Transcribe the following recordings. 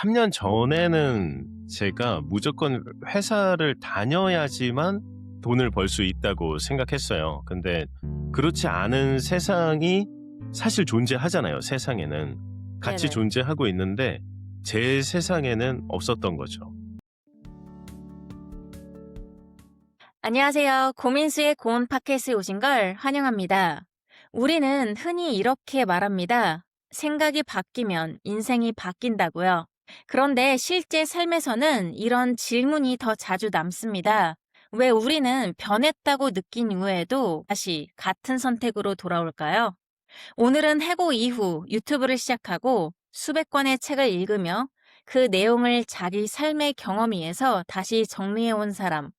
3년 전에는 제가 무조건 회사를 다녀야지만 돈을 벌 수 있다고 생각했어요. 근데 그렇지 않은 세상이 사실 존재하잖아요. 세상에는 같이 네네. 존재하고 있는데 제 세상에는 없었던 거죠. 안녕하세요. 고민수의 고운 팟캐스트에 오신 걸 환영합니다. 우리는 흔히 이렇게 말합니다. 생각이 바뀌면 인생이 바뀐다고요. 그런데 실제 삶에서는 이런 질문이 더 자주 남습니다. 왜 우리는 변했다고 느낀 이후에도 다시 같은 선택으로 돌아올까요? 오늘은 해고 이후 유튜브를 시작하고 수백 권의 책을 읽으며 그 내용을 자기 삶의 경험위에서 다시 정리해온 사람,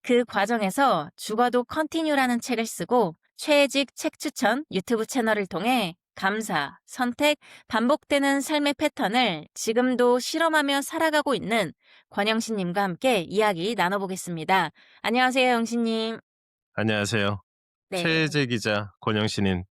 그 과정에서 죽어도 컨티뉴라는 책을 쓰고 최애직 책 추천 유튜브 채널을 통해 감사, 선택, 반복되는 삶의 패턴을 지금도 실험하며 살아가고 있는 권영신님과 함께 이야기 나눠보겠습니다. 안녕하세요, 영신님. 안녕하세요. 네. 최재 기자 권영신인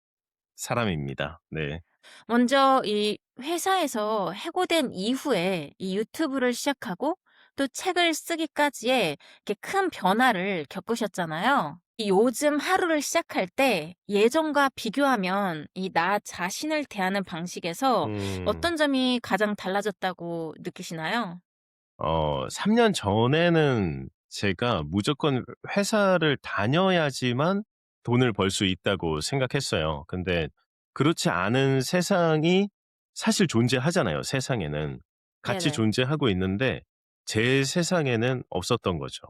사람입니다. 네. 먼저 이 회사에서 해고된 이후에 이 유튜브를 시작하고 또 책을 쓰기까지의 이렇게 큰 변화를 겪으셨잖아요. 이 요즘 하루를 시작할 때 예전과 비교하면 이 나 자신을 대하는 방식에서 음, 어떤 점이 가장 달라졌다고 느끼시나요? 3년 전에는 제가 무조건 회사를 다녀야지만 돈을 벌 수 있다고 생각했어요. 근데 그렇지 않은 세상이 사실 존재하잖아요, 세상에는. 같이 네네. 존재하고 있는데 제 세상에는 없었던 거죠.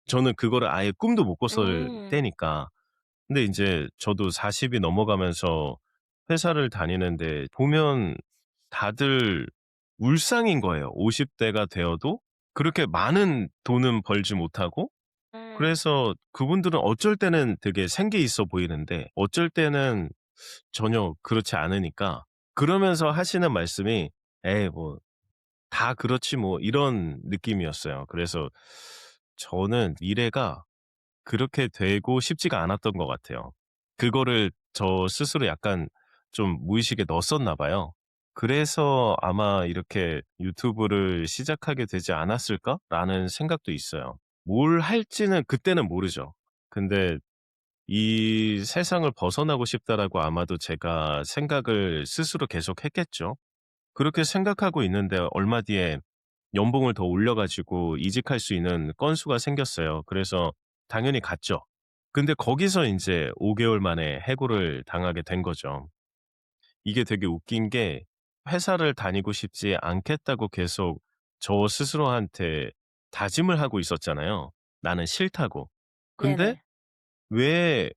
저는 그거를 아예 꿈도 못 꿨을 음. 때니까. 근데 이제 저도 40이 넘어가면서 회사를 다니는데 보면 다들 울상인 거예요. 50대가 되어도 그렇게 많은 돈은 벌지 못하고. 음. 그래서 그분들은 어쩔 때는 되게 생기 있어 보이는데 어쩔 때는 전혀 그렇지 않으니까, 그러면서 하시는 말씀이 "에이 뭐 다 그렇지 뭐." 이런 느낌이었어요. 그래서 저는 미래가 그렇게 되고 싶지가 않았던 것 같아요. 그거를 저 스스로 약간 좀 무의식에 넣었었나 봐요. 그래서 아마 이렇게 '유튜브를 시작하게 되지 않았을까?'라는 생각도 있어요. 뭘 할지는 그때는 모르죠. 근데 이 '세상을 벗어나고 싶다.'라고 아마도 제가 생각을 스스로 계속 했겠죠. 그렇게 생각하고 있는데 얼마 뒤에 연봉을 더 올려 가지고 이직할 수 있는 건수가 생겼어요. 그래서 당연히 갔죠. 근데 거기서 인제 5 개월 만에 해고를 당하게 된 거죠. 이게 되게 웃긴 게, 회사를 다니고 싶지 않겠다고 계속 저 스스로한테 다짐을 하고 있었잖아요, 나는 싫다고. 근데 네네. 왜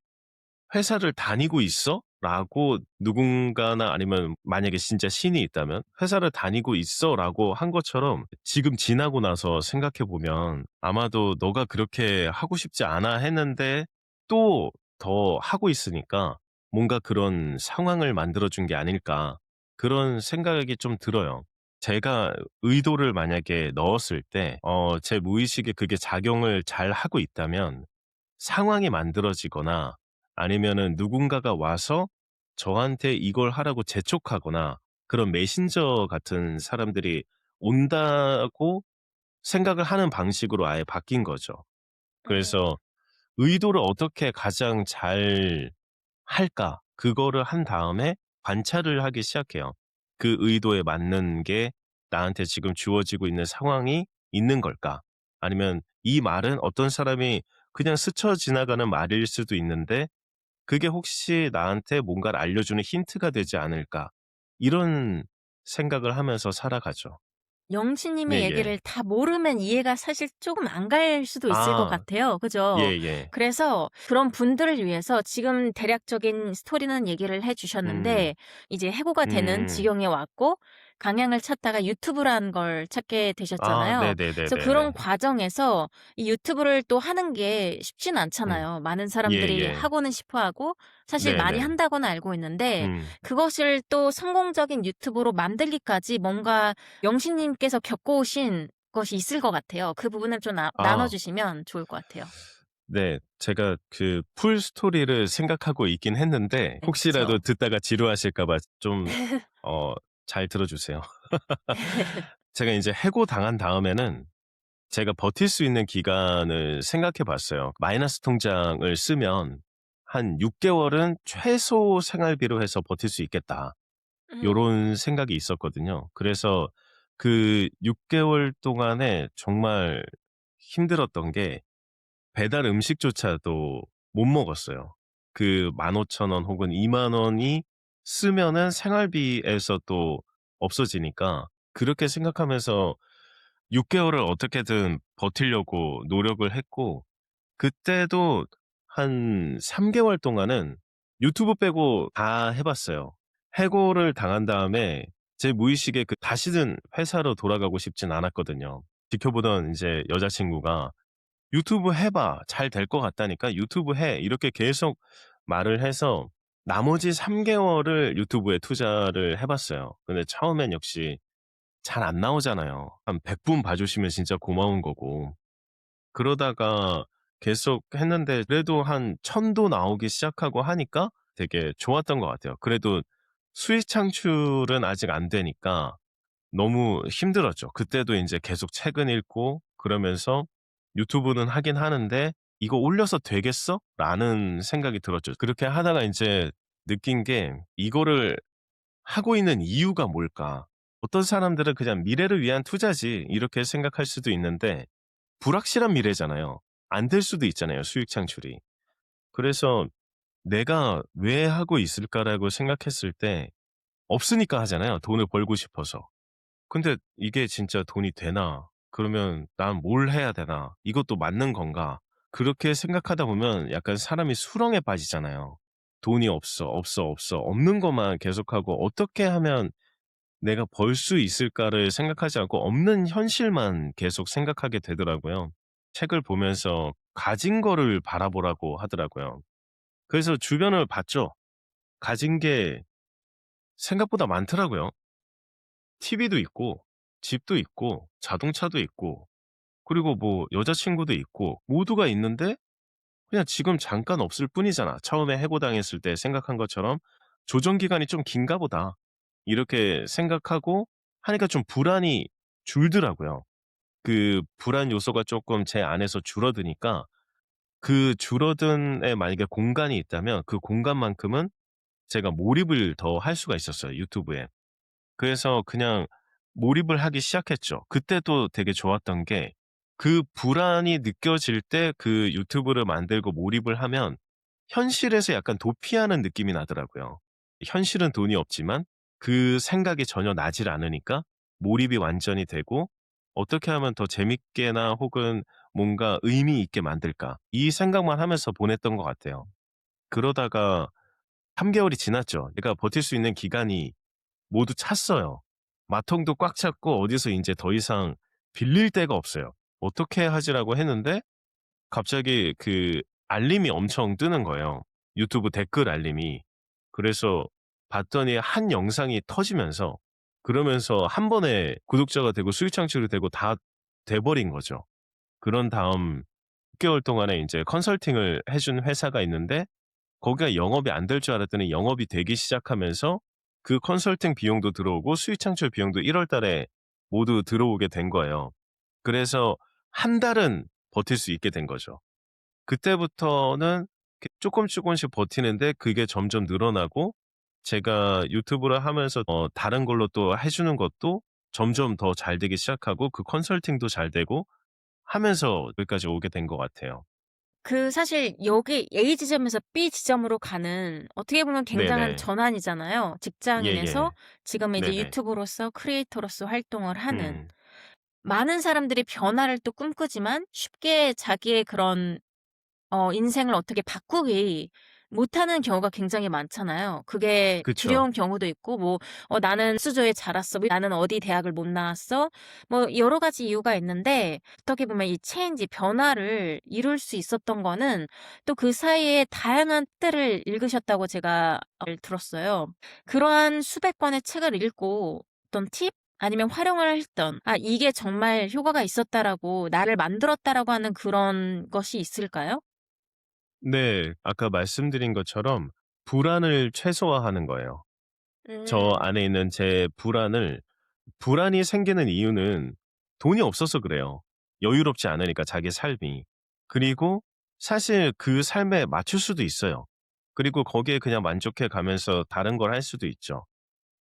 "회사를 다니고 있어?" 라고 누군가나, 아니면 만약에 진짜 신이 있다면 "회사를 다니고 있어." 라고 한 것처럼 지금 지나고 나서 생각해 보면 아마도 '너가 그렇게 하고 싶지 않아.' 했는데 또 더 하고 있으니까 뭔가 그런 상황을 만들어 준 게 아닐까, 그런 생각이 좀 들어요. 제가 의도를 만약에 넣었을 때 제 무의식에 그게 작용을 잘하고 있다면 상황이 만들어지거나, 아니면은 누군가가 와서 저한테 이걸 하라고 재촉하거나 그런 메신저 같은 사람들이 온다고 생각을 하는 방식으로 아예 바뀐 거죠. 음. 그래서 의도를 어떻게 가장 잘 할까? 그거를 한 다음에 관찰을 하기 시작해요. 그 의도에 맞는 게 나한테 지금 주어지고 있는 상황이 있는 걸까? 아니면 이 말은 어떤 사람이 그냥 스쳐 지나가는 말일 수도 있는데 그게 혹시 나한테 뭔가를 알려주는 힌트가 되지 않을까? 이런 생각을 하면서 살아가죠. 영신님의 예예. 얘기를 다 모르면 이해가 사실 조금 안 갈 수도 있을 것 아 같아요. 그죠? 예예. 그래서 그런 분들을 위해서 지금 대략적인 스토리는 얘기를 해 음. 주셨는데 이제 해고가 되는 음. 지경에 왔고 강양을 찾다가 유튜브라는 걸 찾게 아 되셨잖아요. 그래서 그런 네네네네네. 과정에서 이 유튜브를 또 하는 게 쉽지는 음. 않잖아요. 많은 사람들이 예예. 하고는 싶어 하고 사실 많이 네네. 한다고는 알고 있는데 음. 그것을 또 성공적인 유튜브로 만들기까지 뭔가 영신님께서 겪어오신 것이 있을 것 같아요. 그 부분을 좀 나눠 아 주시면 좋을 것 같아요. 네. 제가 그 풀 스토리를 생각하고 있긴 했는데 네 혹시라도 그쵸. 듣다가 지루하실까 봐 좀 잘 들어 주세요. 제가 인제 해고당한 다음에는 제가 버틸 수 있는 기간을 생각해 봤어요. 마이너스 통장을 쓰면 한 6 개월은 최소 생활비로 해서 버틸 수 있겠다. 음. 요런 생각이 있었거든요. 그래서 그 6 개월 동안에 정말 힘들었던 게 배달 음식조차도 못 먹었어요. 그 15,000원 혹은 20,000 원이 쓰면은 생활비에서 또 없어지니까 그렇게 생각하면서 6 개월을 어떻게든 버티려고 노력을 했고 그때도 한 3 개월 동안은 유튜브 빼고 다 해 봤어요. 해고를 당한 다음에 제 무의식에 다시는 회사로 돌아가고 싶진 않았거든요. 지켜보던 인제 여자친구가 "유튜브 해 봐. 잘 될 것 같다니까. 유튜브 해." 이렇게 계속 말을 해서 나머지 3 개월을 유튜브에 투자를 해 봤어요. 근데 처음엔 역시 잘 안 나오잖아요. 한 100분 봐 주시면 진짜 고마운 거고. 그러다가 계속 했는데 그래도 한 1000도 나오기 시작하고 하니까 되게 좋았던 것 같아요. 그래도 수익 창출은 아직 안 되니까 너무 힘들었죠. 그때도 인제 계속 책은 읽고 그러면서 유튜브는 하긴 하는데 '이거 올려서 되겠어?' 라는 생각이 들었죠. 그렇게 하다가 인제 느낀 게 '이거를 하고 있는 이유가 뭘까?' 어떤 사람들은 '그냥 미래를 위한 투자지.' 이렇게 생각할 수도 있는데 불확실한 미래잖아요. 안 될 수도 있잖아요, 수익 창출이. 그래서 '내가 왜 하고 있을까?'라고 생각했을 때 없으니까 하잖아요, 돈을 벌고 싶어서. 근데 이게 진짜 돈이 되나? 그러면 '난 뭘 해야 되나? 이것도 맞는 건가?' 그렇게 생각하다 보면 약간 사람이 수렁에 빠지잖아요. 돈이 없어, 없어, 없어. 없는 것만 계속하고 '어떻게 하면 내가 벌 수 있을까?'를 생각하지 않고 없는 현실만 계속 생각하게 되더라고요. 책을 보면서 가진 거를 바라보라고 하더라고요. 그래서 주변을 봤죠. 가진 게 생각보다 많더라고요. TV도 있고 집도 있고 자동차도 있고 그리고 뭐 여자친구도 있고 모두가 있는데 그냥 지금 잠깐 없을 뿐이잖아. 처음에 해고당했을 때 생각한 것처럼 '조정 기간이 좀 긴가 보다.' 이렇게 생각하고 하니까 좀 불안이 줄더라고요. 그 불안 요소가 쪼끔 제 안에서 줄어드니까 그 줄어든 에 만약에 공간이 있다면 그 공간만큼은 제가 몰입을 더 할 수가 있었어요, 유튜브에. 그래서 그냥 몰입을 하기 시작했죠. 그때도 되게 좋았던 게 그 불안이 느껴질 때 그 유튜브를 만들고 몰입을 하면 현실에서 약간 도피하는 느낌이 나더라고요. 현실은 돈이 없지만 그 생각이 전혀 나질 않으니까 몰입이 완전히 되고 '어떻게 하면 더 재밌게나 혹은 뭔가 의미 있게 만들까?' 이 생각만 하면서 보냈던 것 같아요. 그러다가 3 개월이 지났죠. 내가 버틸 수 있는 기간이 모두 찼어요. 마통도 꽉 찼고 어디서 인제 더 이상 빌릴 데가 없어요. '어떻게 하지?'라고 했는데 갑자기 알림이 엄청 뜨는 거예요. 유튜브 댓글 알림이. 그래서 봤더니 한 영상이 터지면서 그러면서 한 번에 구독자가 되고 수익 창출이 되고 다 돼 버린 거죠. 그런 다음 6 개월 동안에 인제 컨설팅을 해준 회사가 있는데 거기가 영업이 안 될 줄 알았더니 영업이 되기 시작하면서 그 컨설팅 비용도 들어오고 수익 창출 비용도 1월 달에 모두 들어오게 된 거예요. 그래서 한 달은 버틸 수 있게 된 거죠. 그때부터는 이렇게 쪼끔씩 버티는데 그게 점점 늘어나고 제가 유튜브를 하면서 다른 걸로 또 해 주는 것도 점점 더 잘 되기 시작하고 그 컨설팅도 잘 되고 하면서 여기까지 오게 된 것 같아요. 사실 여기 A 지점에서 B 지점으로 가는 어떻게 보면 굉장한 네네. 전환이잖아요. 직장인에서 예예. 지금 이제 네네. 유튜버로서 크리에이터로서 활동을 하는. 음. 많은 사람들이 변화를 또 꿈꾸지만 쉽게 자기의 그런 인생을 어떻게 바꾸기 못하는 경우가 굉장히 많잖아요. 그게 그쵸. 두려운 경우도 있고 뭐 나는 수조에 자랐어. 왜 나는 어디 대학을 못 나왔어?' 뭐 여러 가지 이유가 있는데 어떻게 보면 이 체인지 변화를 이룰 수 있었던 거는 또 그 사이에 다양한 때를 읽으셨다고 제가 들었어요. 그러한 수백 권의 책을 읽고 어떤 팁 아니면 활용을 했던 '아 이게 정말 효과가 있었다.'라고 나를 만들었다라고 하는 그런 것이 있을까요? 네. 아까 말씀드린 것처럼 불안을 최소화하는 거예요. 저 음. 안에 있는 제 불안을 불안이 생기는 이유는 돈이 없어서 그래요. 여유롭지 않으니까 자기 삶이. 그리고 사실 그 삶에 맞출 수도 있어요. 그리고 거기에 그냥 만족해 가면서 다른 걸 할 수도 있죠.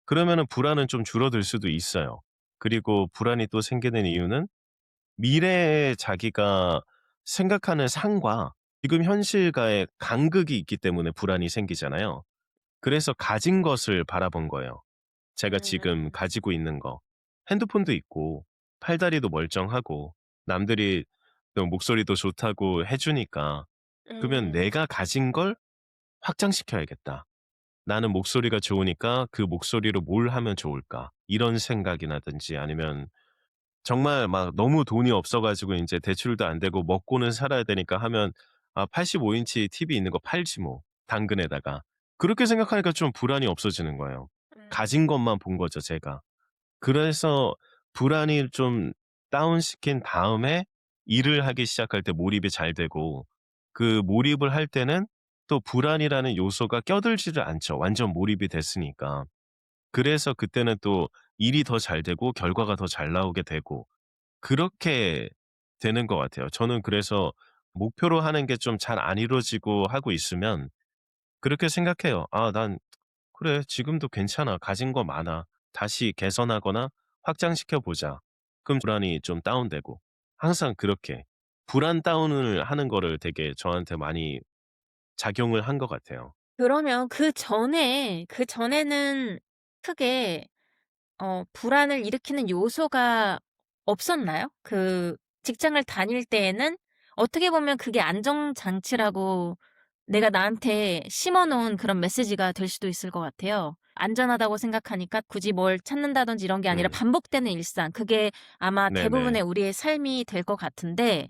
그러면은 불안은 좀 줄어들 수도 있어요. 그리고 불안이 또 생기는 이유는 미래에 자기가 생각하는 상과 지금 현실과의 간극이 있기 때문에 불안이 생기잖아요. 그래서 가진 것을 바라본 거예요. 제가 지금 음. 가지고 있는 거. 핸드폰도 있고 팔다리도 멀쩡하고 남들이 또 목소리도 좋다고 해 주니까 그러면 음. '내가 가진 걸 확장시켜야겠다. 나는 목소리가 좋으니까 그 목소리로 뭘 하면 좋을까?' 이런 생각이라든지 아니면 정말 막 너무 돈이 없어 가지고 인제 대출도 안 되고 먹고는 살아야 되니까 하면 '아 85 인치 TV 있는 거 팔지 뭐, 당근에다가.' 그렇게 생각하니까 좀 불안이 없어지는 거예요. 가진 음. 것만 본 거죠 제가. 그래서 불안이 좀 다운시킨 다음에 일을 하기 시작할 때 몰입이 잘 되고 그 몰입을 할 때는 또 불안이라는 요소가 껴들지를 않죠. 완전 몰입이 됐으니까. 그래서 그때는 또 일이 더 잘 되고 결과가 더 잘 나오게 되고 그렇게 되는 것 같아요. 저는 그래서 목표로 하는 게 좀 잘 안 이루어지고 하고 있으면 그렇게 생각해요. '아 난 그래 지금도 괜찮아. 가진 거 많아. 다시 개선하거나 확장시켜 보자.' 그럼 불안이 좀 다운되고 항상 그렇게 불안 다운을 하는 거를 되게 저한테 많이 작용을 한 것 같아요. 그러면 그전에는 크게 불안을 일으키는 요소가 없었나요? 그 직장을 다닐 때에는 어떻게 보면 그게 안정장치라고 내가 나한테 심어 놓은 그런 메시지가 될 수도 있을 것 같아요. 안전하다고 생각하니까 굳이 뭘 찾는다든지 이런 게 아니라 음. 반복되는 일상, 그게 아마 네네. 대부분의 우리의 삶이 될 것 같은데.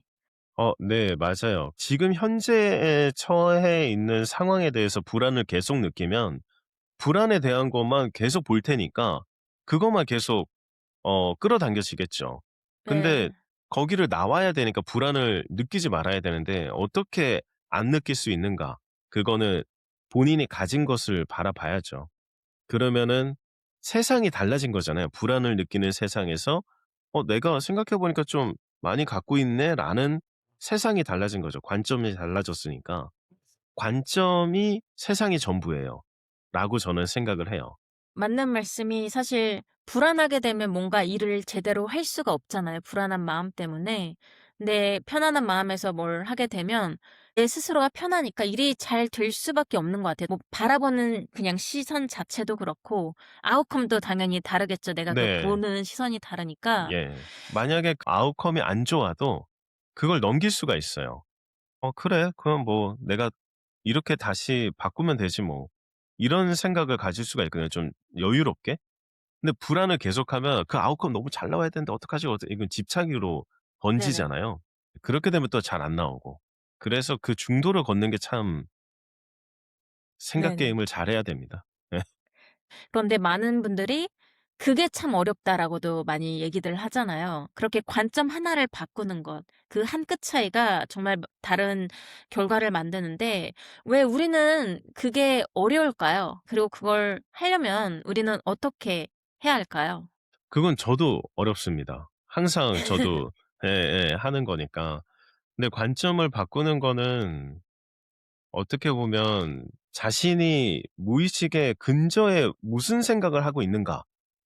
네 맞아요. 지금 현재에 처해 있는 상황에 대해서 불안을 계속 느끼면 불안에 대한 것만 계속 볼 테니까 그것만 계속 끌어당겨지겠죠. 근데 네. 거기를 나와야 되니까 불안을 느끼지 말아야 되는데 어떻게 안 느낄 수 있는가? 그거는 본인이 가진 것을 바라봐야죠. 그러면은 세상이 달라진 거잖아요. 불안을 느끼는 세상에서 '내가 생각해 보니까 좀 많이 갖고 있네.'라는 세상이 달라진 거죠. 관점이 달라졌으니까. '관점이 세상이 전부예요.' 라고 저는 생각을 해요. 맞는 말씀이, 사실 불안하게 되면 뭔가 일을 제대로 할 수가 없잖아요, 불안한 마음 때문에. 근데 편안한 마음에서 뭘 하게 되면 내 스스로가 편하니까 일이 잘 될 수밖에 없는 것 같아요. 뭐 바라보는 그냥 시선 자체도 그렇고 아웃컴도 당연히 다르겠죠. 내가 그 네. 보는 시선이 다르니까. 예. 만약에 그 아웃컴이 안 좋아도 그걸 넘길 수가 있어요. '그래. 그럼 뭐 내가 이렇게 다시 바꾸면 되지 뭐.' 이런 생각을 가질 수가 있거든요 좀 여유롭게. 근데 불안을 계속하면 '그 아웃컴 너무 잘 나와야 되는데 어떡하지?' 이건 집착으로 네네. 번지잖아요. 그렇게 되면 또 잘 안 나오고. 그래서 그 중도를 걷는 게 참 생각 네네. 게임을 잘해야 됩니다. 예. 그런데 많은 분들이 "그게 참 어렵다."라고도 많이 얘기들 하잖아요. 그렇게 관점 하나를 바꾸는 것, 그 한 끗 차이가 정말 다른 결과를 만드는데 왜 우리는 그게 어려울까요? 그리고 그걸 하려면 우리는 어떻게 해야 할까요? 그건 저도 어렵습니다. 항상 저도 예예 하는 거니까. 근데 관점을 바꾸는 거는 어떻게 보면 자신이 무의식의 근저에 무슨 생각을 하고 있는가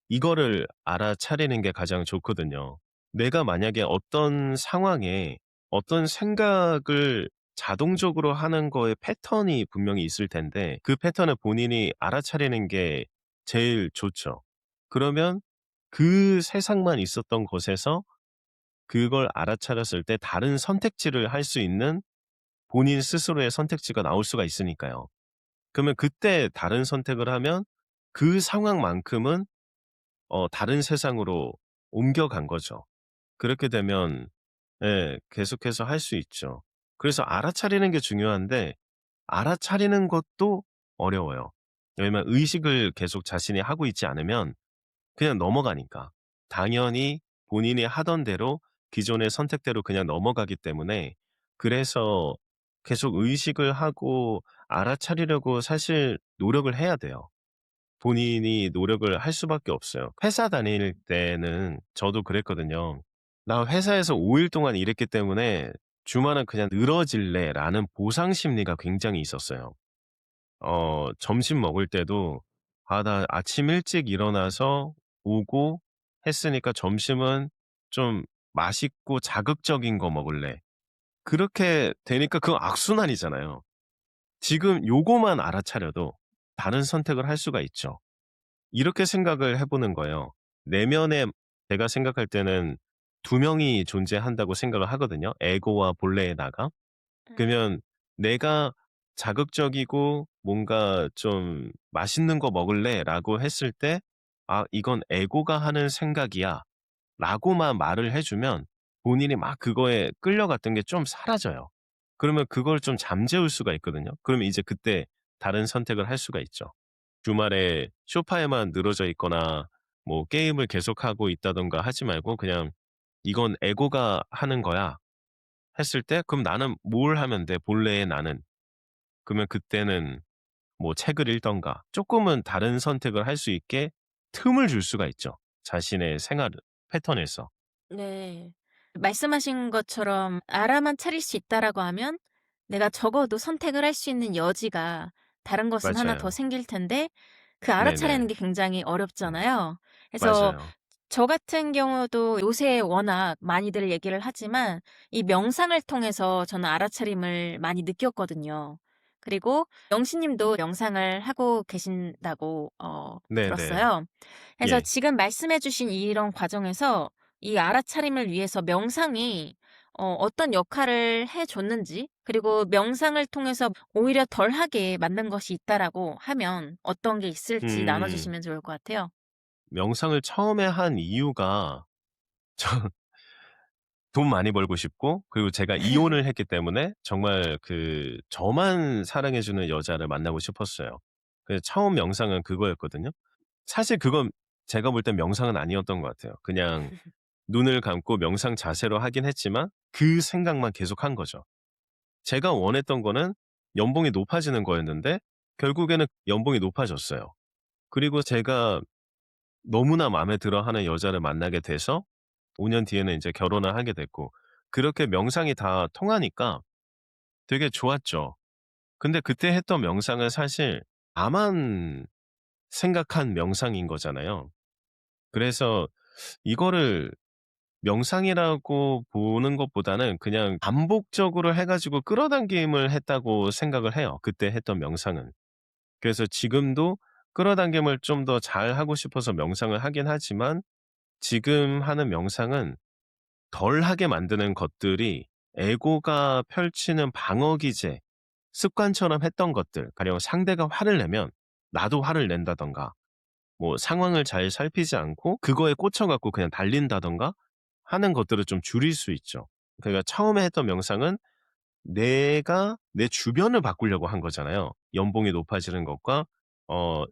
이거를 알아차리는 게 가장 좋거든요. 내가 만약에 어떤 상황에 어떤 생각을 자동적으로 하는 거에 패턴이 분명히 있을 텐데 그 패턴을 본인이 알아차리는 게 제일 좋죠. 그러면 그 세상만 있었던 곳에서 그걸 알아차렸을 때 다른 선택지를 할 수 있는 본인 스스로의 선택지가 나올 수가 있으니까요. 그러면 그때 다른 선택을 하면 그 상황만큼은 다른 세상으로 옮겨간 거죠. 그렇게 되면 예 계속해서 할 수 있죠. 그래서 알아차리는 게 중요한데 알아차리는 것도 어려워요. 왜냐면 의식을 계속 자신이 하고 있지 않으면 그냥 넘어가니까. 당연히 본인이 하던 대로 기존의 선택대로 그냥 넘어가기 때문에 그래서 계속 의식을 하고 알아차리려고 사실 노력을 해야 돼요. 본인이 노력을 할 수밖에 없어요. 회사 다닐 때는 저도 그랬거든요. '나 회사에서 5일 동안 일했기 때문에 주말은 그냥 늘어질래.'라는 보상 심리가 굉장히 있었어요. 점심 먹을 때도 '아 나 아침 일찍 일어나서 오고 했으니까 점심은 좀 맛있고 자극적인 거 먹을래.' 그렇게 되니까 그건 악순환이잖아요. 지금 요거만 알아차려도 다른 선택을 할 수가 있죠. 이렇게 생각을 해 보는 거예요. 내면에 제가 생각할 때는 두 명이 존재한다고 생각을 하거든요, 에고와 본래의 나가. 음. 그러면 내가 자극적이고 뭔가 좀 "맛있는 거 먹을래?"라고 했을 때 "아 이건 에고가 하는 생각이야."라고만 말을 해 주면 본인이 막 그거에 끌려갔던 게 좀 사라져요. 그러면 그걸 좀 잠재울 수가 있거든요. 그러면 이제 그때 다른 선택을 할 수가 있죠. 주말에 소파에만 늘어져 있거나 뭐 게임을 계속하고 있다든가 하지 말고 그냥 '이건 에고가 하는 거야.' 했을 때 '그럼 나는 뭘 하면 돼 본래의 나는.' 그러면 그때는 뭐 책을 읽든가 쪼끔은 다른 선택을 할 수 있게 틈을 줄 수가 있죠, 자신의 생활 패턴에서. 네. 말씀하신 것처럼 알아만 차릴 수 있다라고 하면 내가 적어도 선택을 할 수 있는 여지가 다른 것은 하나 더 맞아요. 생길 텐데 그 알아차리는 네네. 게 굉장히 어렵잖아요. 그래서 맞아요. 저 같은 경우도 요새 워낙 많이들 얘기를 하지만 이 명상을 통해서 저는 알아차림을 많이 느꼈거든요. 그리고 영신 님도 명상을 하고 계신다고 네네. 들었어요. 그래서 예. 지금 말씀해 주신 이런 과정에서 이 알아차림을 위해서 명상이 어떤 역할을 해 줬는지, 그리고 명상을 통해서 오히려 덜하게 만든 것이 있다라고 하면 어떤 게 있을지 나눠 음. 주시면 좋을 것 같아요. 명상을 처음에 한 이유가 저 돈 많이 벌고 싶고 그리고 제가 이혼을 했기 때문에 정말 그 저만 사랑해 주는 여자를 만나고 싶었어요. 그래서 처음 명상은 그거였거든요. 사실 그건 제가 볼 땐 명상은 아니었던 것 같아요. 그냥 눈을 감고 명상 자세로 하긴 했지만 그 생각만 계속한 거죠. 제가 원했던 거는 연봉이 높아지는 거였는데 결국에는 연봉이 높아졌어요. 그리고 제가 너무나 마음에 들어하는 여자를 만나게 돼서 5년 뒤에는 이제 결혼을 하게 됐고 그렇게 명상이 다 통하니까 되게 좋았죠. 근데 그때 했던 명상은 사실 나만 생각한 명상인 거잖아요. 그래서 이거를 명상이라고 보는 것보다는 그냥 반복적으로 해 가지고 끌어당김을 했다고 생각을 해요, 그때 했던 명상은. 그래서 지금도 끌어당김을 좀 더 잘하고 싶어서 명상을 하긴 하지만 지금 하는 명상은 덜 하게 만드는 것들이 에고가 펼치는 방어 기제, 습관처럼 했던 것들, 가령 상대가 화를 내면 나도 화를 낸다든가 뭐 상황을 잘 살피지 않고 그거에 꽂혀 갖고 그냥 달린다든가 하는 것들을 좀 줄일 수 있죠. 그러니까 처음에 했던 명상은 내가 내 주변을 바꾸려고 한 거잖아요. 연봉이 높아지는 것과 어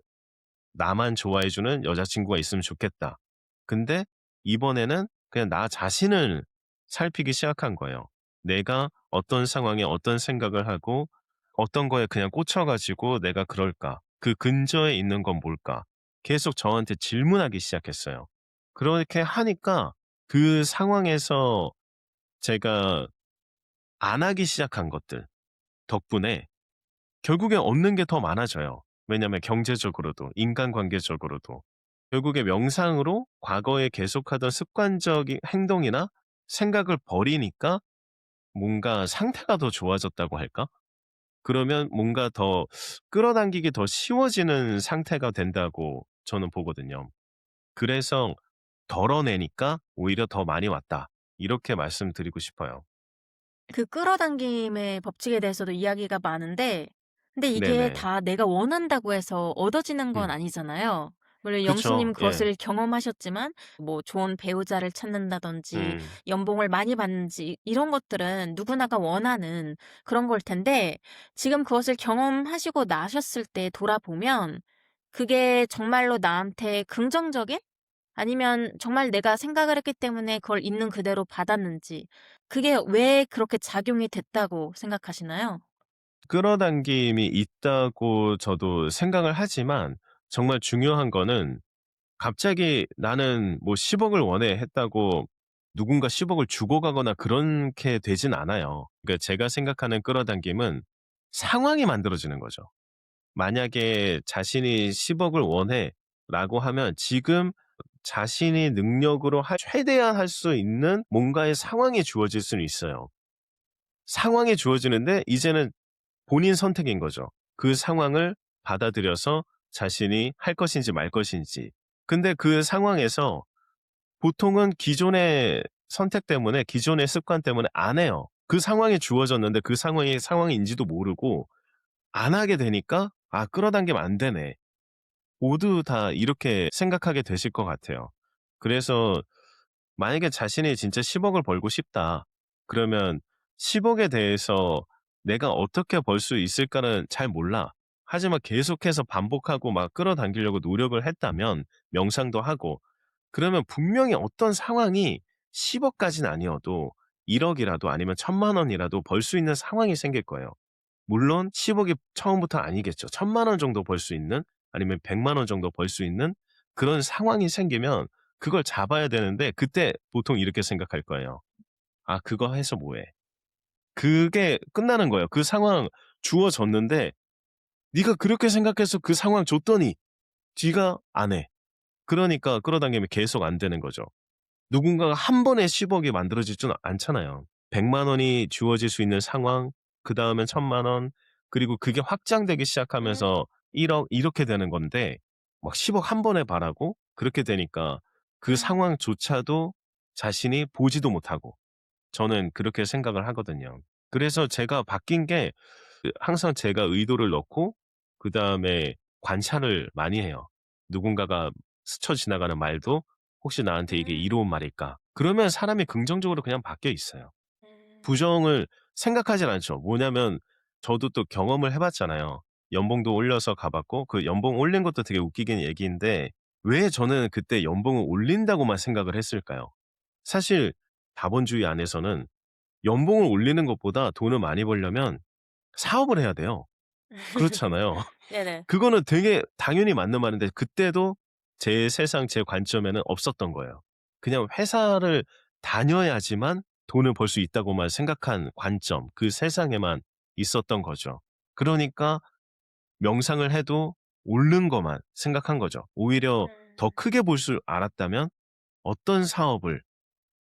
'나만 좋아해 주는 여자친구가 있으면 좋겠다.' 근데 이번에는 그냥 나 자신을 살피기 시작한 거예요. '내가 어떤 상황에 어떤 생각을 하고 어떤 거에 그냥 꽂혀 가지고 내가 그럴까? 그 근저에 있는 건 뭘까?' 계속 저한테 질문하기 시작했어요. 그렇게 하니까 그 상황에서 제가 안 하기 시작한 것들 덕분에 결국엔 얻는 게 더 많아져요. 왜냐하면 경제적으로도 인간관계적으로도. 결국에 명상으로 과거에 계속하던 습관적인 행동이나 생각을 버리니까 뭔가 상태가 더 좋아졌다고 할까? 그러면 뭔가 더 끌어당기기 더 쉬워지는 상태가 된다고 저는 보거든요. 그래서 덜어내니까 오히려 더 많이 왔다. 이렇게 말씀드리고 싶어요. 그 끌어당김의 법칙에 대해서도 이야기가 많은데, 근데 이게 네네. 다 내가 원한다고 해서 얻어지는 건 음. 아니잖아요. 물론 영수님 그쵸. 예. 그것을 경험하셨지만 뭐 좋은 배우자를 찾는다든지 음. 연봉을 많이 받는지 이런 것들은 누구나가 원하는 그런 걸 텐데, 지금 그것을 경험하시고 나셨을 때 돌아보면 그게 정말로 나한테 긍정적인, 아니면 정말 내가 생각을 했기 때문에 그걸 있는 그대로 받았는지, 그게 왜 그렇게 작용이 됐다고 생각하시나요? 끌어당김이 있다고 저도 생각을 하지만 정말 중요한 거는 갑자기 나는 뭐 10억을 원해 했다고 누군가 10억을 주고 가거나 그렇게 되진 않아요. 그러니까 제가 생각하는 끌어당김은 상황이 만들어지는 거죠. 만약에 자신이 10억을 원해라고 하면 지금 자신이 능력으로 최대한 할 수 있는 뭔가의 상황이 주어질 수는 있어요. 상황이 주어지는데 이제는 본인 선택인 거죠. 그 상황을 받아들여서 자신이 할 것인지 말 것인지. 근데 그 상황에서 보통은 기존의 선택 때문에 기존의 습관 때문에 안 해요. 그 상황이 주어졌는데 그 상황이 상황인지도 모르고 안 하게 되니까 '아 끌어당기면 안 되네.' 모두 다 이렇게 생각하게 되실 것 같아요. 그래서 만약에 자신이 진짜 10억을 벌고 싶다. 그러면 10억에 대해서 내가 어떻게 벌 수 있을까는 잘 몰라. 하지만 계속해서 반복하고 막 끌어당기려고 노력을 했다면 명상도 하고 그러면 분명히 어떤 상황이 10억까지는 아니어도 1억이라도 아니면 1,000만 원이라도 벌 수 있는 상황이 생길 거예요. 물론 10억이 처음부터 아니겠죠. 1,000만 원 정도 벌 수 있는 아니면 100만 원 정도 벌 수 있는 그런 상황이 생기면 그걸 잡아야 되는데 그때 보통 이렇게 생각할 거예요. '아 그거 해서 뭐 해?' 그게 끝나는 거예요. 그 상황 주어졌는데 "네가 그렇게 생각해서 그 상황 줬더니 네가 안 해." 그러니까 끌어당기면 계속 안 되는 거죠. 누군가가 한 번에 10억이 만들어지지는 않잖아요. 100만 원이 주어질 수 있는 상황, 그다음엔 1,000만 원, 그리고 그게 확장되기 음. 시작하면서 1억 이렇게 되는 건데 막 10억 한 번에 바라고 그렇게 되니까 그 음. 상황조차도 자신이 보지도 못하고 저는 그렇게 생각을 하거든요. 그래서 제가 바뀐 게 항상 제가 의도를 넣고 그다음에 관찰을 많이 해요. 누군가가 스쳐 지나가는 말도 '혹시 나한테 이게 음. 이로운 말일까?' 그러면 사람이 긍정적으로 그냥 바뀌어 있어요. 음. 부정을 생각하질 않죠. 뭐냐면 저도 또 경험을 해 봤잖아요. 연봉도 올려서 가 봤고 그 연봉 올린 것도 되게 웃기긴 얘기인데 왜 저는 그때 연봉을 올린다고만 생각을 했을까요? 사실 자본주의 안에서는 연봉을 올리는 것보다 돈을 많이 벌려면 사업을 해야 돼요. 그렇잖아요. 네네. 그거는 되게 당연히 맞는 말인데 그때도 제 세상 제 관점에는 없었던 거예요. 그냥 회사를 다녀야지만 돈을 벌 수 있다고만 생각한 관점, 그 세상에만 있었던 거죠. 그러니까 명상을 해도 옳는 것만 생각한 거죠. 오히려 더 음. 크게 볼 줄 알았다면 '어떤 사업을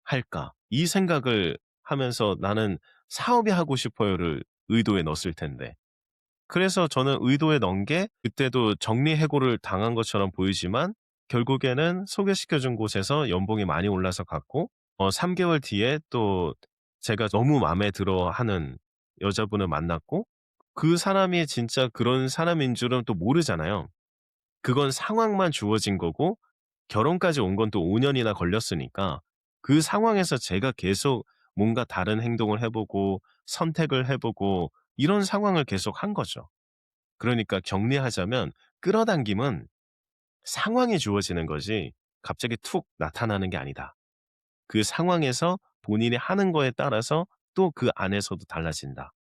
할까?' 이 생각을 하면서 '나는 사업이 하고 싶어요.'를 의도에 넣었을 텐데. 그래서 저는 의도에 넣은 게 그때도 정리해고를 당한 것처럼 보이지만 결국에는 소개시켜 준 곳에서 연봉이 많이 올라서 갔고 3 개월 뒤에 또 제가 너무 마음에 들어하는 여자분을 만났고 그 사람이 진짜 그런 사람인 줄은 또 모르잖아요. 그건 상황만 주어진 거고 결혼까지 온 건 또 5 년이나 걸렸으니까 그 상황에서 제가 계속 뭔가 다른 행동을 해 보고 선택을 해 보고 이런 상황을 계속 한 거죠. 그러니까 정리하자면 끌어당김은 상황이 주어지는 거지 갑자기 툭 나타나는 게 아니다. 그 상황에서 본인이 하는 거에 따라서 또 그 안에서도 달라진다.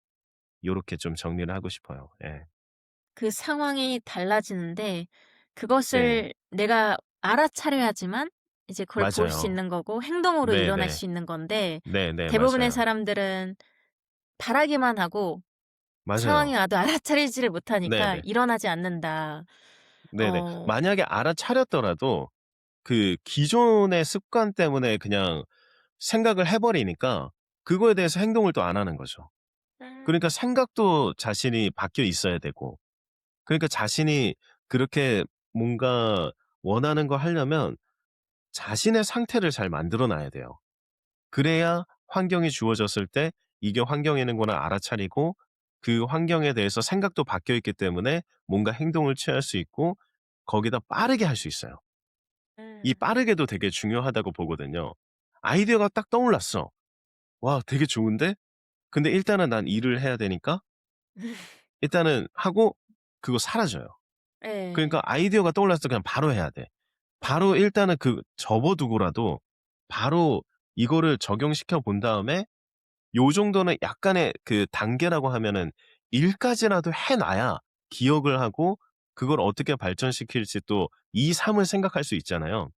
요렇게 좀 정리를 하고 싶어요. 예. 그 상황이 달라지는데 네. 그것을 내가 알아차려야지만 이제 그걸 볼 수 맞아요. 있는 거고 행동으로 일어날 네네. 수 있는 건데 네네. 대부분의 맞아요. 사람들은 바라기만 하고 상황이 맞아요. 와도 알아차리지를 못하니까 네네. 일어나지 않는다. 네네. 어. 만약에 알아차렸더라도 그 기존의 습관 때문에 그냥 생각을 해 버리니까 그거에 대해서 행동을 또 안 하는 거죠. 음. 그러니까 생각도 자신이 바뀌어 있어야 되고 그러니까 자신이 그렇게 뭔가 원하는 거 하려면 자신의 상태를 잘 만들어 놔야 돼요. 그래야 환경이 주어졌을 때 이게 환경이는구나 알아차리고 그 환경에 대해서 생각도 바뀌어 있기 때문에 뭔가 행동을 취할 수 있고 거기다 빠르게 할 수 있어요. 이 음. 빠르게도 되게 중요하다고 보거든요. 아이디어가 딱 떠올랐어. 와 되게 좋은데? 근데 일단은 난 일을 해야 되니까 일단은 하고 그거 사라져요. 그러니까 예. 아이디어가 떠올랐을 때 그냥 바로 해야 돼. 바로 일단은 그 접어 두고라도 바로 이거를 적용시켜 본 다음에 요 정도는 약간의 그 단계라고 하면은 일까지라도 해 놔야 기억을 하고 그걸 어떻게 발전시킬지 또 이 삶을 생각할 수 있잖아요.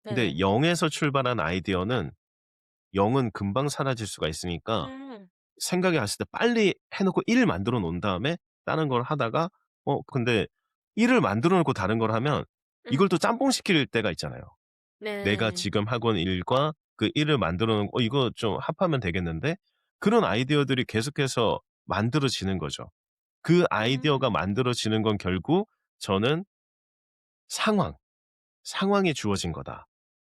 근데 네네. 0 에서 출발한 아이디어는 0은 금방 사라질 수가 있으니까 음. 생각이 갔을 때 빨리 해 놓고 1 만들어 놓은 다음에 다른 걸 하다가 근데 1을 만들어 놓고 다른 걸 하면 음. 이걸 또 짬뽕시킬 때가 있잖아요. 내가 네. 지금 하고 있는 일과 그 일을 만들어 놓은 이거 좀 합하면 되겠는데?' 그런 아이디어들이 계속해서 만들어지는 거죠. 그 아이디어가 음. 만들어지는 건 결국 저는 상황, 상황이 주어진 거다.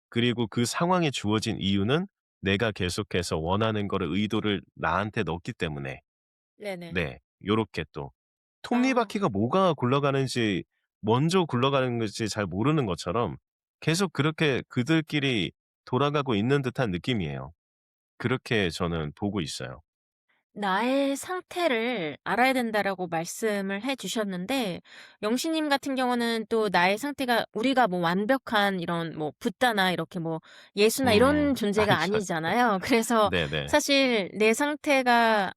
그리고 그 상황이 주어진 이유는 내가 계속해서 원하는 거를 의도를 나한테 넣었기 때문에 네네. 네 요렇게 또 아. 톱니바퀴가 뭐가 굴러가는지 먼저 굴러가는 건지 잘 모르는 것처럼 계속 그렇게 그들끼리 돌아가고 있는 듯한 느낌이에요. 그렇게 저는 보고 있어요. 나의 상태를 알아야 된다라고 말씀을 해 주셨는데 영신님 같은 경우는 또 나의 상태가 우리가 뭐 완벽한 이런 뭐 붓다나 이렇게 뭐 예수나 이런 존재가 아니죠. 아니잖아요. 그래서 네네. 사실 내 상태가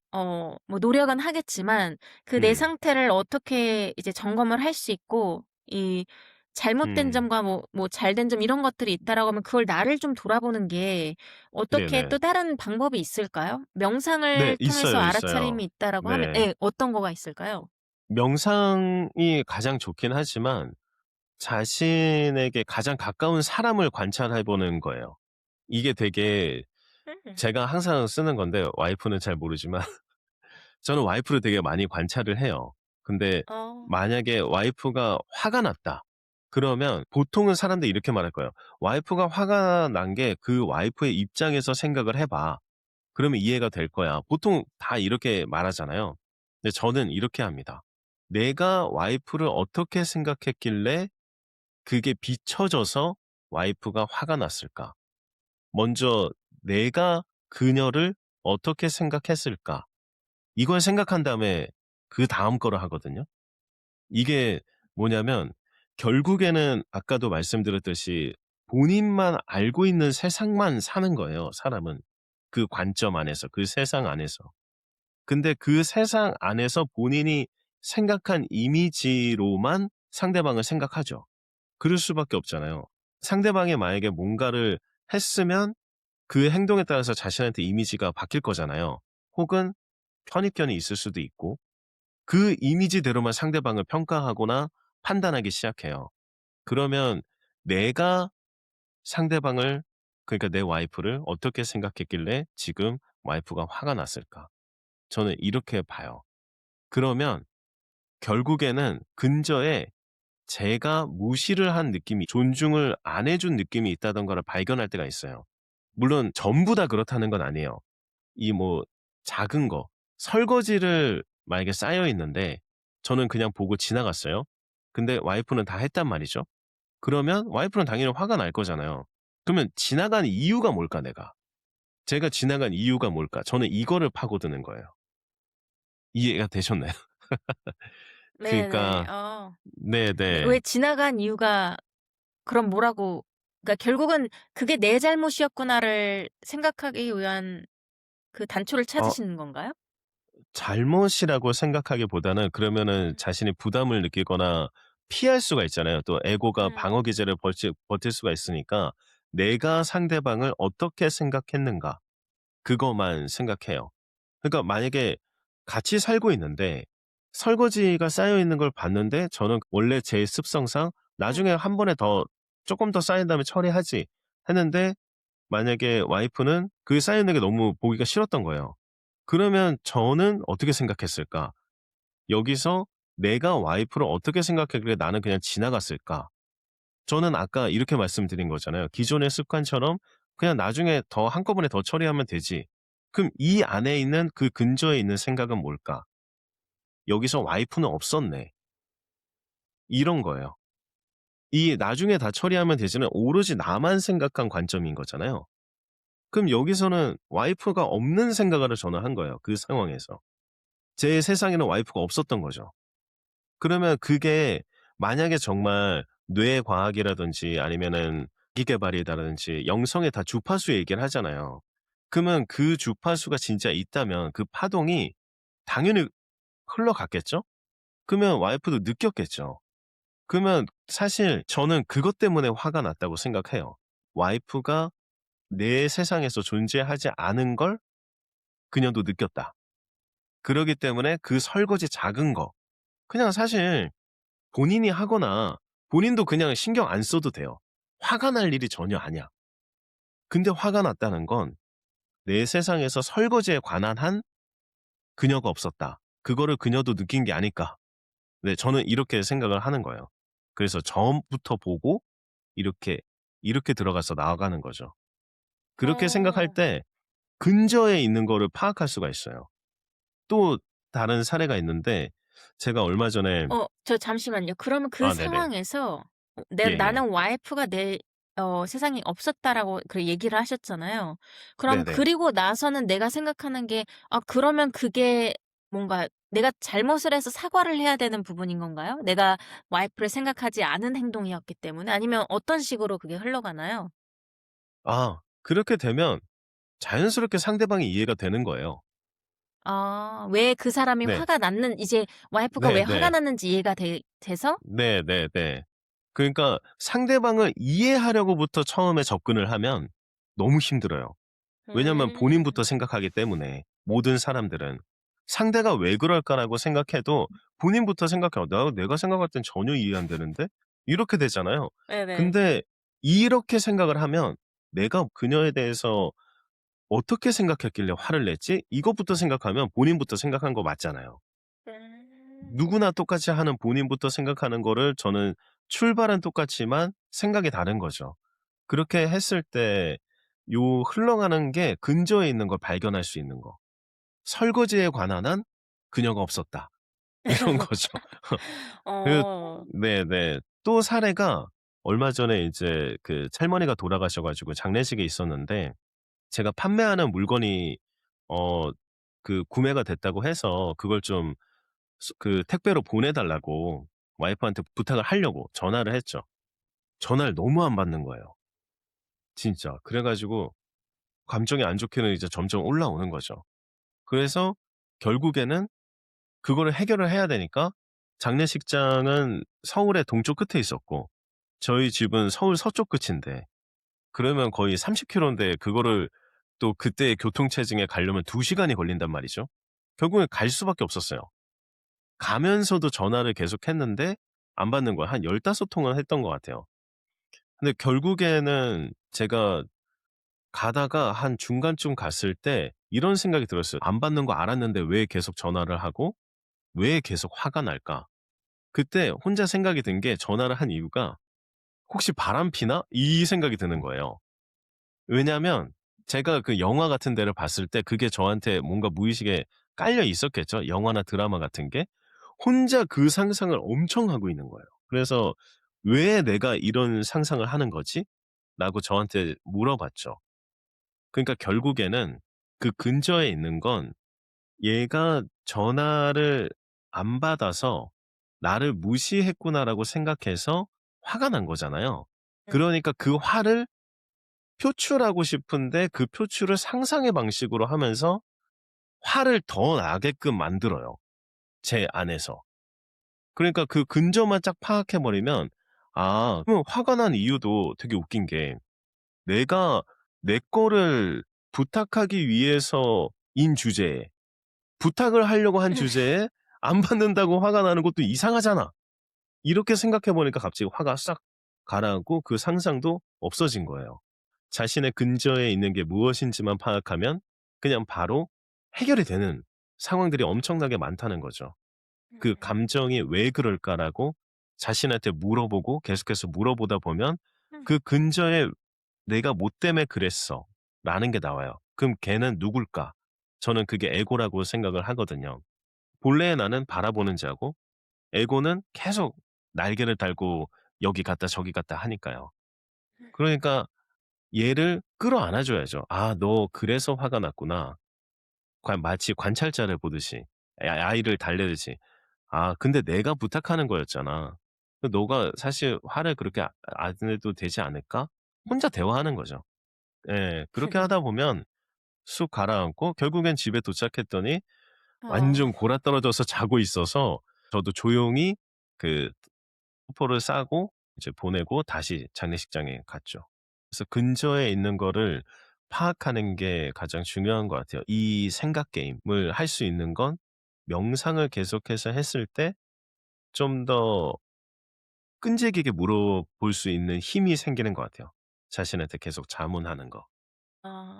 뭐 노력은 하겠지만 그 내 음. 상태를 어떻게 이제 점검을 할 수 있고 이 잘못된 음. 점과 뭐 잘된 점 이런 것들이 있다라고 하면 그걸 나를 좀 돌아보는 게 어떻게 네네. 또 다른 방법이 있을까요? 네. 명상을 통해서 있어요, 알아차림이 있어요. 있다라고 하면 네. 예 어떤 거가 있을까요? 명상이 가장 좋긴 하지만 자신에게 가장 가까운 사람을 관찰해 보는 거예요. 이게 되게 음. 제가 항상 쓰는 건데 와이프는 잘 모르지만 저는 와이프를 되게 많이 관찰을 해요. 근데 어. 만약에 와이프가 화가 났다. 그러면 보통은 사람들이 이렇게 말할 거예요. "와이프가 화가 난 게 그 와이프의 입장에서 생각을 해 봐. 그러면 이해가 될 거야." 보통 다 이렇게 말하잖아요. 근데 저는 이렇게 합니다. 내가 와이프를 어떻게 생각했길래 그게 비춰져서 와이프가 화가 났을까? 먼저 내가 그녀를 어떻게 생각했을까? 이걸 생각한 다음에 그다음 거를 하거든요. 이게 뭐냐면 결국에는 아까도 말씀드렸듯이 본인만 알고 있는 세상만 사는 거예요, 사람은. 그 관점 안에서, 그 세상 안에서. 근데 그 세상 안에서 본인이 생각한 이미지로만 상대방을 생각하죠. 그럴 수밖에 없잖아요. 상대방이 만약에 뭔가를 했으면 그 행동에 따라서 자신한테 이미지가 바뀔 거잖아요. 혹은 선입견이 있을 수도 있고 그 이미지대로만 상대방을 평가하거나 판단하기 시작해요. 그러면 내가 상대방을 그러니까 내 와이프를 어떻게 생각했길래 지금 와이프가 화가 났을까? 저는 이렇게 봐요. 그러면 결국에는 근저에 제가 무시를 한 느낌이 존중을 안 해준 느낌이 있다든가를 발견할 때가 있어요. 물론 전부 다 그렇다는 건 아니에요. 이 뭐 작은 거 설거지를 만약에 쌓여 있는데 저는 그냥 보고 지나갔어요. 근데 와이프는 다 했단 말이죠. 그러면 와이프는 당연히 화가 날 거잖아요. 그러면 지나간 이유가 뭘까 내가? 제가 지나간 이유가 뭘까? 저는 이거를 파고드는 거예요. 이해가 되셨나요? 네네. 그러니까 네 네네. 왜 지나간 이유가 그럼 뭐라고 그러니까 결국은 '그게 내 잘못이었구나.'를 생각하기 위한 그 단초를 어 찾으시는 건가요? 잘못이라고 생각하기보다는 그러면은 음. 자신이 부담을 느끼거나 피할 수가 있잖아요. 또 에고가 음. 방어 기제를 버틸 수가 있으니까 '내가 상대방을 어떻게 생각했는가.' 그거만 생각해요. 그러니까 만약에 같이 살고 있는데 설거지가 쌓여 있는 걸 봤는데 저는 원래 제 습성상 '나중에 음. 한 번에 더 쪼끔 더 쌓인 다음에 처리하지.' 했는데 만약에 와이프는 그 쌓여 있는 게 너무 보기가 싫었던 거예요. 그러면 저는 어떻게 생각했을까? 여기서 내가 와이프를 어떻게 생각했길래 나는 그냥 지나갔을까? 저는 아까 이렇게 말씀드린 거잖아요. 기존의 습관처럼 그냥 나중에 더 한꺼번에 더 처리하면 되지. 그럼 이 안에 있는 그 근저에 있는 생각은 뭘까? 여기서 와이프는 없었네. 이런 거예요. 이 나중에 다 처리하면 되지는 오로지 나만 생각한 관점인 거잖아요. 그럼 여기서는 와이프가 없는 생각을 저는 한 거예요. 그 상황에서. 제 세상에는 와이프가 없었던 거죠. 그러면 그게 만약에 정말 뇌과학이라든지 아니면은 기계발이라든지 영성의 다 주파수 얘기를 하잖아요. 그러면 그 주파수가 진짜 있다면 그 파동이 당연히 흘러갔겠죠? 그러면 와이프도 느꼈겠죠. 그러면 사실 저는 그것 때문에 화가 났다고 생각해요. 와이프가 내 세상에서 존재하지 않은 걸 그녀도 느꼈다. 그러기 때문에 그 설거지 작은 거 그냥 사실 본인이 하거나 본인도 그냥 신경 안 써도 돼요. 화가 날 일이 전혀 아니야. 근데 화가 났다는 건 내 세상에서 설거지에 관한 한 그녀가 없었다. 그거를 그녀도 느낀 게 아닐까. 네, 저는 이렇게 생각을 하는 거예요. 그래서 처음부터 보고 이렇게, 이렇게 들어가서 나아가는 거죠. 그렇게 생각할 어. 때 근저에 있는 거를 파악할 수가 있어요. 또 다른 사례가 있는데 제가 얼마 전에 저 잠시만요. 그러면 그 아 네네. 상황에서 예예. 나는 와이프가 내 세상에 없었다라고 그 얘기를 하셨잖아요. 그럼 네네. 그리고 나서는 내가 생각하는 게 그러면 그게 뭔가 내가 잘못을 해서 사과를 해야 되는 부분인 건가요? 내가 와이프를 생각하지 않은 행동이었기 때문에? 아니면 어떤 식으로 그게 흘러가나요? 그렇게 되면 자연스럽게 상대방이 이해가 되는 거예요. 왜 그 사람이 네. 화가 났는 이제 와이프가 왜 화가 네네. 났는지 이해가 돼서? 네네네. 그러니까 상대방을 이해하려고부터 처음에 접근을 하면 너무 힘들어요. 왜냐면 음. 본인부터 생각하기 때문에 모든 사람들은 '상대가 왜 그럴까?'라고 생각해도 본인부터 생각해 '내가 생각할 땐 전혀 이해 안 되는데?' 이렇게 되잖아요. 네네. 근데 이렇게 생각을 하면 '내가 그녀에 대해서 어떻게 생각했길래 화를 냈지?' 이것부터 생각하면 본인부터 생각한 거 맞잖아요. 누구나 똑같이 하는 본인부터 생각하는 거를 저는 출발은 똑같지만 생각이 다른 거죠. 그렇게 했을 때 요 흘러가는 게 근저에 있는 걸 발견할 수 있는 거. 설거지에 관한 한 그녀가 없었다. 이런 거죠. 그 어. 네네. 또 사례가 얼마 전에 이제 그 할머니가 돌아가셔 가지고 장례식이 있었는데 제가 판매하는 물건이 어 구매가 됐다고 해서 그걸 좀 택배로 보내 달라고 와이프한테 부탁을 하려고 전화를 했죠. 전화를 너무 안 받는 거예요. 진짜. 그래 가지고 감정이 안 좋게는 이제 점점 올라오는 거죠. 그래서 결국에는 그거를 해결을 해야 되니까 장례식장은 서울의 동쪽 끝에 있었고 저희 집은 서울 서쪽 끝인데 그러면 거의 30km인데 그거를 또 그때의 교통 체증에 가려면 2 시간이 걸린단 말이죠. 결국엔 갈 수밖에 없었어요. 가면서도 전화를 계속했는데 안 받는 거야. 한 15 통은 했던 것 같아요. 근데 결국에는 제가 가다가 한 중간쯤 갔을 때 이런 생각이 들었어요. '안 받는 거 알았는데 왜 계속 전화를 하고 왜 계속 화가 날까?' 그때 혼자 생각이 든 게 전화를 한 이유가 '혹시 바람피나?' 이 생각이 드는 거예요. 왜냐하면 제가 그 영화 같은 데를 봤을 때 그게 저한테 뭔가 무의식에 깔려 있었겠죠, 영화나 드라마 같은 게. 혼자 그 상상을 엄청 하고 있는 거예요. 그래서 "왜 내가 이런 상상을 하는 거지?" 라고 저한테 물어봤죠. 그러니까 결국에는 그 근처에 있는 건 얘가 전화를 안 받아서 '나를 무시했구나.'라고 생각해서 화가 난 거잖아요. 그러니까 그 화를 표출하고 싶은데 그 표출을 상상의 방식으로 하면서 화를 더 나게끔 만들어요, 제 안에서. 그러니까 그 근저만 쫙 파악해 버리면 그럼 화가 난 이유도 되게 웃긴 게 내가 내 거를 부탁하기 위해서인 주제에 부탁을 하려고 한 주제에 안 받는다고 화가 나는 것도 이상하잖아. 이렇게 생각해 보니까 갑자기 화가 싹 가라앉고 그 상상도 없어진 거예요. 자신의 근저에 있는 게 무엇인지만 파악하면 그냥 바로 해결이 되는 상황들이 엄청나게 많다는 거죠. 그 감정이 '왜 그럴까?'라고 자신한테 물어보고 계속해서 물어보다 보면 그 근저에 '내가 뭐 때문에 그랬어.'라는 게 나와요. 그럼 걔는 누굴까? 저는 그게 에고라고 생각을 하거든요. 본래의 나는 바라보는 자고 에고는 계속 날개를 달고 여기 갔다 저기 갔다 하니까요. 그러니까 얘를 끌어안아 줘야죠. '아 너 그래서 화가 났구나.' 마치 관찰자를 보듯이 아이를 달래듯이. '아 근데 내가 부탁하는 거였잖아. 너가 사실 화를 그렇게 안 내도 되지 않을까?' 혼자 대화하는 거죠. 예. 그렇게 하다 보면 쑥 가라앉고 결국엔 집에 도착했더니 어. 완전 골아떨어져서 자고 있어서 저도 조용히 그 포를 싸고 이제 보내고 다시 장례식장에 갔죠. 그래서 근처에 있는 거를 파악하는 게 가장 중요한 것 같아요. 이 생각 게임을 할 수 있는 건 명상을 계속해서 했을 때 좀 더 끈질기게 물어볼 수 있는 힘이 생기는 것 같아요. 자신한테 계속 자문하는 거.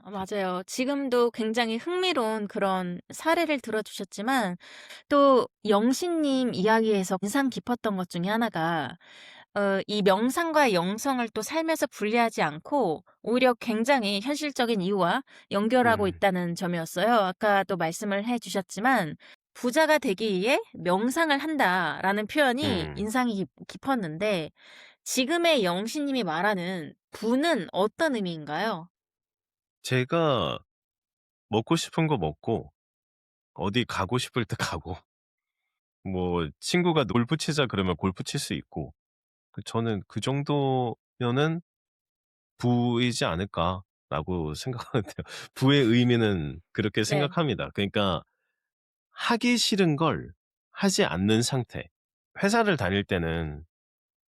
맞아요. 지금도 굉장히 흥미로운 그런 사례를 들어 주셨지만 또 영신님 이야기에서 인상 깊었던 것 중에 하나가 이 명상과 영성을 또 삶에서 분리하지 않고 오히려 굉장히 현실적인 이유와 연결하고 음. 있다는 점이었어요. 아까 또 말씀을 해 주셨지만 "부자가 되기 위해 명상을 한다."라는 표현이 음. 인상이 깊었는데 지금의 영신님이 말하는 부는 어떤 의미인가요? 제가 먹고 싶은 거 먹고 어디 가고 싶을 때 가고 뭐 친구가 "골프 치자." 그러면 골프 칠 수 있고 저는 '그 정도면은 부이지 않을까.'라고 생각하는데요. 부의 의미는 그렇게 네. 생각합니다. 그러니까 하기 싫은 걸 하지 않는 상태. 회사를 다닐 때는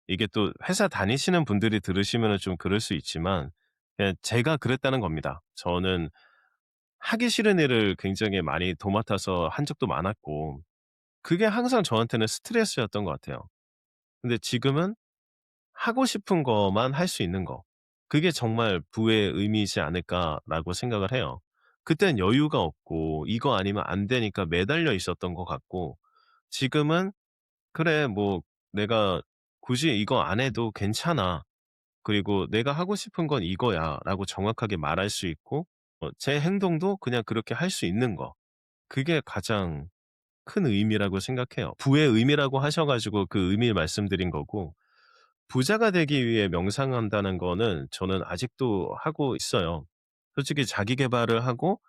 이게 또 회사 다니시는 분들이 들으시면은 좀 그럴 수 있지만 그냥 제가 그랬다는 겁니다. 저는 하기 싫은 일을 굉장히 많이 도맡아서 한 적도 많았고 그게 항상 저한테는 스트레스였던 것 같아요. 근데 지금은 하고 싶은 것만 할 수 있는 거. 그게 정말 부의 의미이지 않을까라고 생각을 해요. 그땐 여유가 없고 이거 아니면 안 되니까 매달려 있었던 것 같고 지금은 '그래 뭐 내가 굳이 이거 안 해도 괜찮아. 그리고 내가 하고 싶은 건 이거야.'라고 정확하게 말할 수 있고 제 행동도 그냥 그렇게 할 수 있는 거. 그게 가장 큰 의미라고 생각해요. 부의 의미라고 하셔 가지고 그 의미를 말씀드린 거고 부자가 되기 위해 명상한다는 거는 저는 아직도 하고 있어요. 솔직히 자기 계발을 하고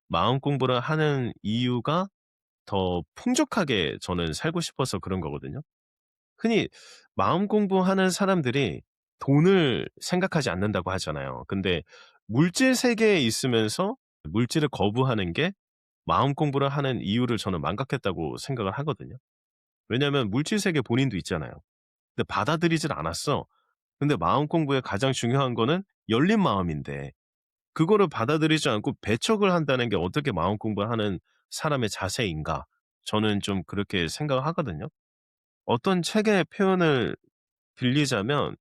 마음 공부를 하는 이유가 더 풍족하게 저는 살고 싶어서 그런 거거든요. 흔히 마음 공부하는 사람들이 돈을 생각하지 않는다고 하잖아요. 근데 물질 세계에 있으면서 물질을 거부하는 게 마음 공부를 하는 이유를 저는 망각했다고 생각을 하거든요. 왜냐하면 물질 세계 본인도 있잖아요. 근데 받아들이질 않았어. 근데 마음 공부의 가장 중요한 거는 열린 마음인데 그거를 받아들이지 않고 배척을 한다는 게 어떻게 마음 공부하는 사람의 자세인가? 저는 좀 그렇게 생각을 하거든요. 어떤 책의 표현을 빌리자면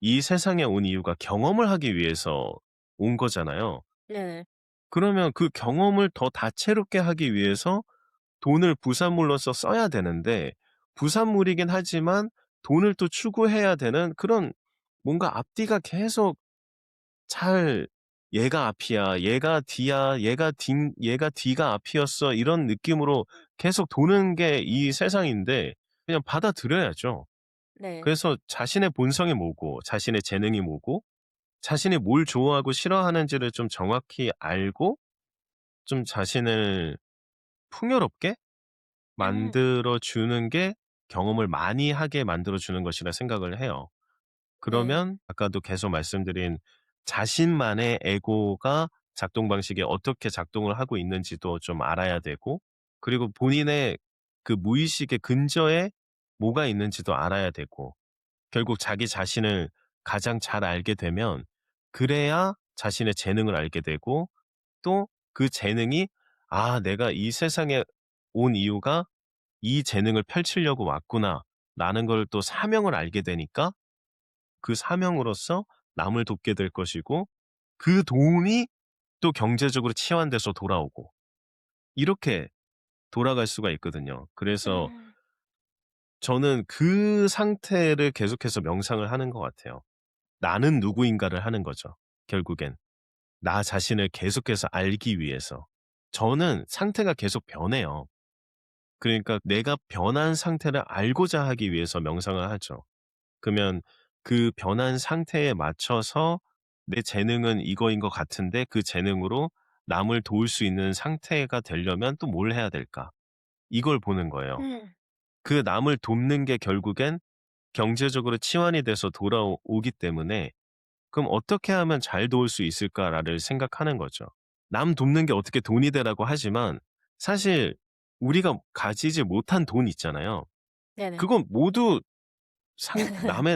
이 세상에 온 이유가 경험을 하기 위해서 온 거잖아요. 네. 그러면 그 경험을 더 다채롭게 하기 위해서 돈을 부산물로서 써야 되는데 부산물이긴 하지만 돈을 또 추구해야 되는 그런 뭔가 앞뒤가 계속 잘 얘가 앞이야. 얘가 뒤야. 얘가 뒤가 앞이었어. 이런 느낌으로 계속 도는 게 이 세상인데 그냥 받아들여야죠. 네. 그래서 자신의 본성이 뭐고 자신의 재능이 뭐고 자신이 뭘 좋아하고 싫어하는지를 좀 정확히 알고 좀 자신을 풍요롭게 음. 만들어 주는 게 경험을 많이 하게 만들어 주는 것이라 생각을 해요. 네. 그러면 아까도 계속 말씀드린 자신만의 에고가 작동 방식이 어떻게 작동을 하고 있는지도 좀 알아야 되고 그리고 본인의 그 무의식의 근저에 뭐가 있는지도 알아야 되고 결국 자기 자신을 가장 잘 알게 되면 그래야 자신의 재능을 알게 되고 또 그 재능이 '아 내가 이 세상에 온 이유가 이 재능을 펼치려고 왔구나.'라는 걸 또 사명을 알게 되니까 그 사명으로서 남을 돕게 될 것이고 그 돈이 또 경제적으로 치환돼서 돌아오고 이렇게 돌아갈 수가 있거든요. 그래서 음. 저는 그 상태를 계속해서 명상을 하는 것 같아요. 나는 누구인가를 하는 거죠, 결국엔. 나 자신을 계속해서 알기 위해서. 저는 상태가 계속 변해요. 그러니까 내가 변한 상태를 알고자 하기 위해서 명상을 하죠. 그러면 그 변한 상태에 맞춰서 내 재능은 이거인 것 같은데 그 재능으로 남을 도울 수 있는 상태가 되려면 또 뭘 해야 될까? 이걸 보는 거예요. 음. 그 남을 돕는 게 결국엔 경제적으로 치환이 돼서 돌아오기 때문에 그럼 어떻게 하면 잘 도울 수 있을까를 생각하는 거죠. 남 돕는 게 어떻게 돈이 되라고 하지만 사실 우리가 가지지 못한 돈 있잖아요. 네네. 그건 모두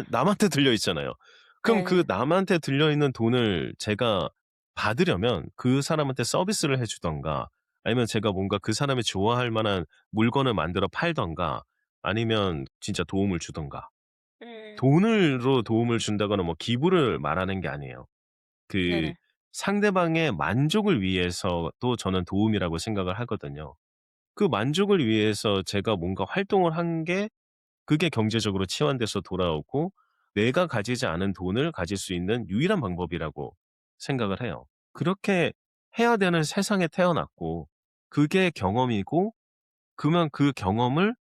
남한테 들려 있잖아요. 그럼 그 네. 남한테 들려 있는 돈을 제가 받으려면 그 사람한테 서비스를 해 주든가 아니면 제가 뭔가 그 사람이 좋아할 만한 물건을 만들어 팔든가 아니면 진짜 도움을 주든가. 음. 돈으로 도움을 준다거나 뭐 기부를 말하는 게 아니에요. 그 네네. 상대방의 만족을 위해서도 저는 도움이라고 생각을 하거든요. 그 만족을 위해서 제가 뭔가 활동을 한 게 그게 경제적으로 치환돼서 돌아오고 내가 가지지 않은 돈을 가질 수 있는 유일한 방법이라고 생각을 해요. 그렇게 해야 되는 세상에 태어났고 그게 경험이고 그러면 그 경험을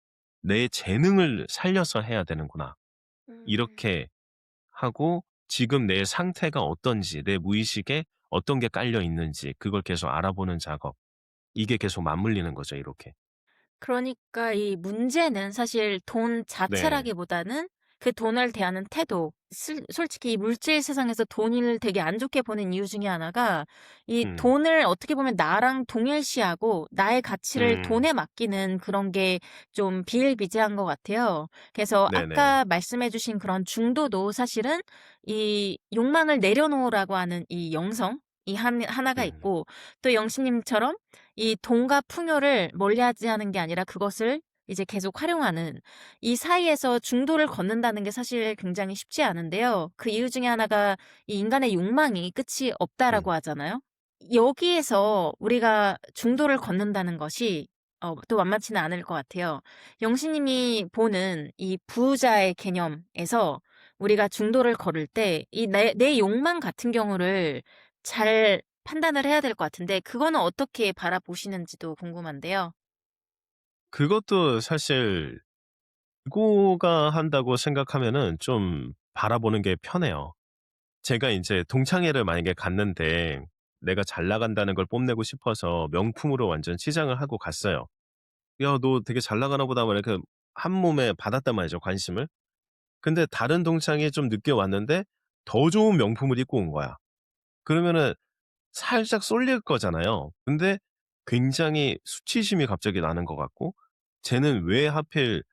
'내 재능을 살려서 해야 되는구나.' 음. 이렇게 하고 지금 내 상태가 어떤지 내 무의식에 어떤 게 깔려 있는지 그걸 계속 알아보는 작업. 이게 계속 맞물리는 거죠 이렇게. 그러니까 이 문제는 사실 돈 네. 자체라기보다는 그 돈을 대하는 태도. 솔직히 이 물질 세상에서 돈을 되게 안 좋게 보는 이유 중에 하나가 이 음. 돈을 어떻게 보면 나랑 동일시하고 나의 가치를 음. 돈에 맡기는 그런 게 좀 비일비재한 것 같아요. 그래서 네네. 아까 말씀해 주신 그런 중도도 사실은 이 욕망을 내려놓으라고 하는 이 영성 이 하나가 음. 있고 또 영신님처럼 이 돈과 풍요를 멀리하지 하는 게 아니라 그것을 이제 계속 활용하는 이 사이에서 중도를 걷는다는 게 사실 굉장히 쉽지 않은데요. 그 이유 중에 하나가 이 인간의 욕망이 끝이 없다라고 음. 하잖아요. 여기에서 우리가 중도를 걷는다는 것이 또 만만치는 않을 것 같아요. 영신님이 보는 이 부자의 개념에서 우리가 중도를 걸을 때 이 내 욕망 같은 경우를 잘 판단을 해야 될 것 같은데 그거는 어떻게 바라보시는지도 궁금한데요. 그것도 사실 고가 한다고 생각하면은 좀 바라보는 게 편해요. 제가 인제 동창회를 만약에 갔는데 내가 잘 나간다는 걸 뽐내고 싶어서 명품으로 완전 치장을 하고 갔어요. "야 너 되게 잘 나가나 보다." 막 이렇게 한몸에 받았단 말이죠 관심을. 근데 다른 동창이 좀 늦게 왔는데 더 좋은 명품을 입고 온 거야. 그러면은 살짝 쏠릴 거잖아요. 근데 굉장히 수치심이 갑자기 나는 것 같고 '쟤는 왜 하필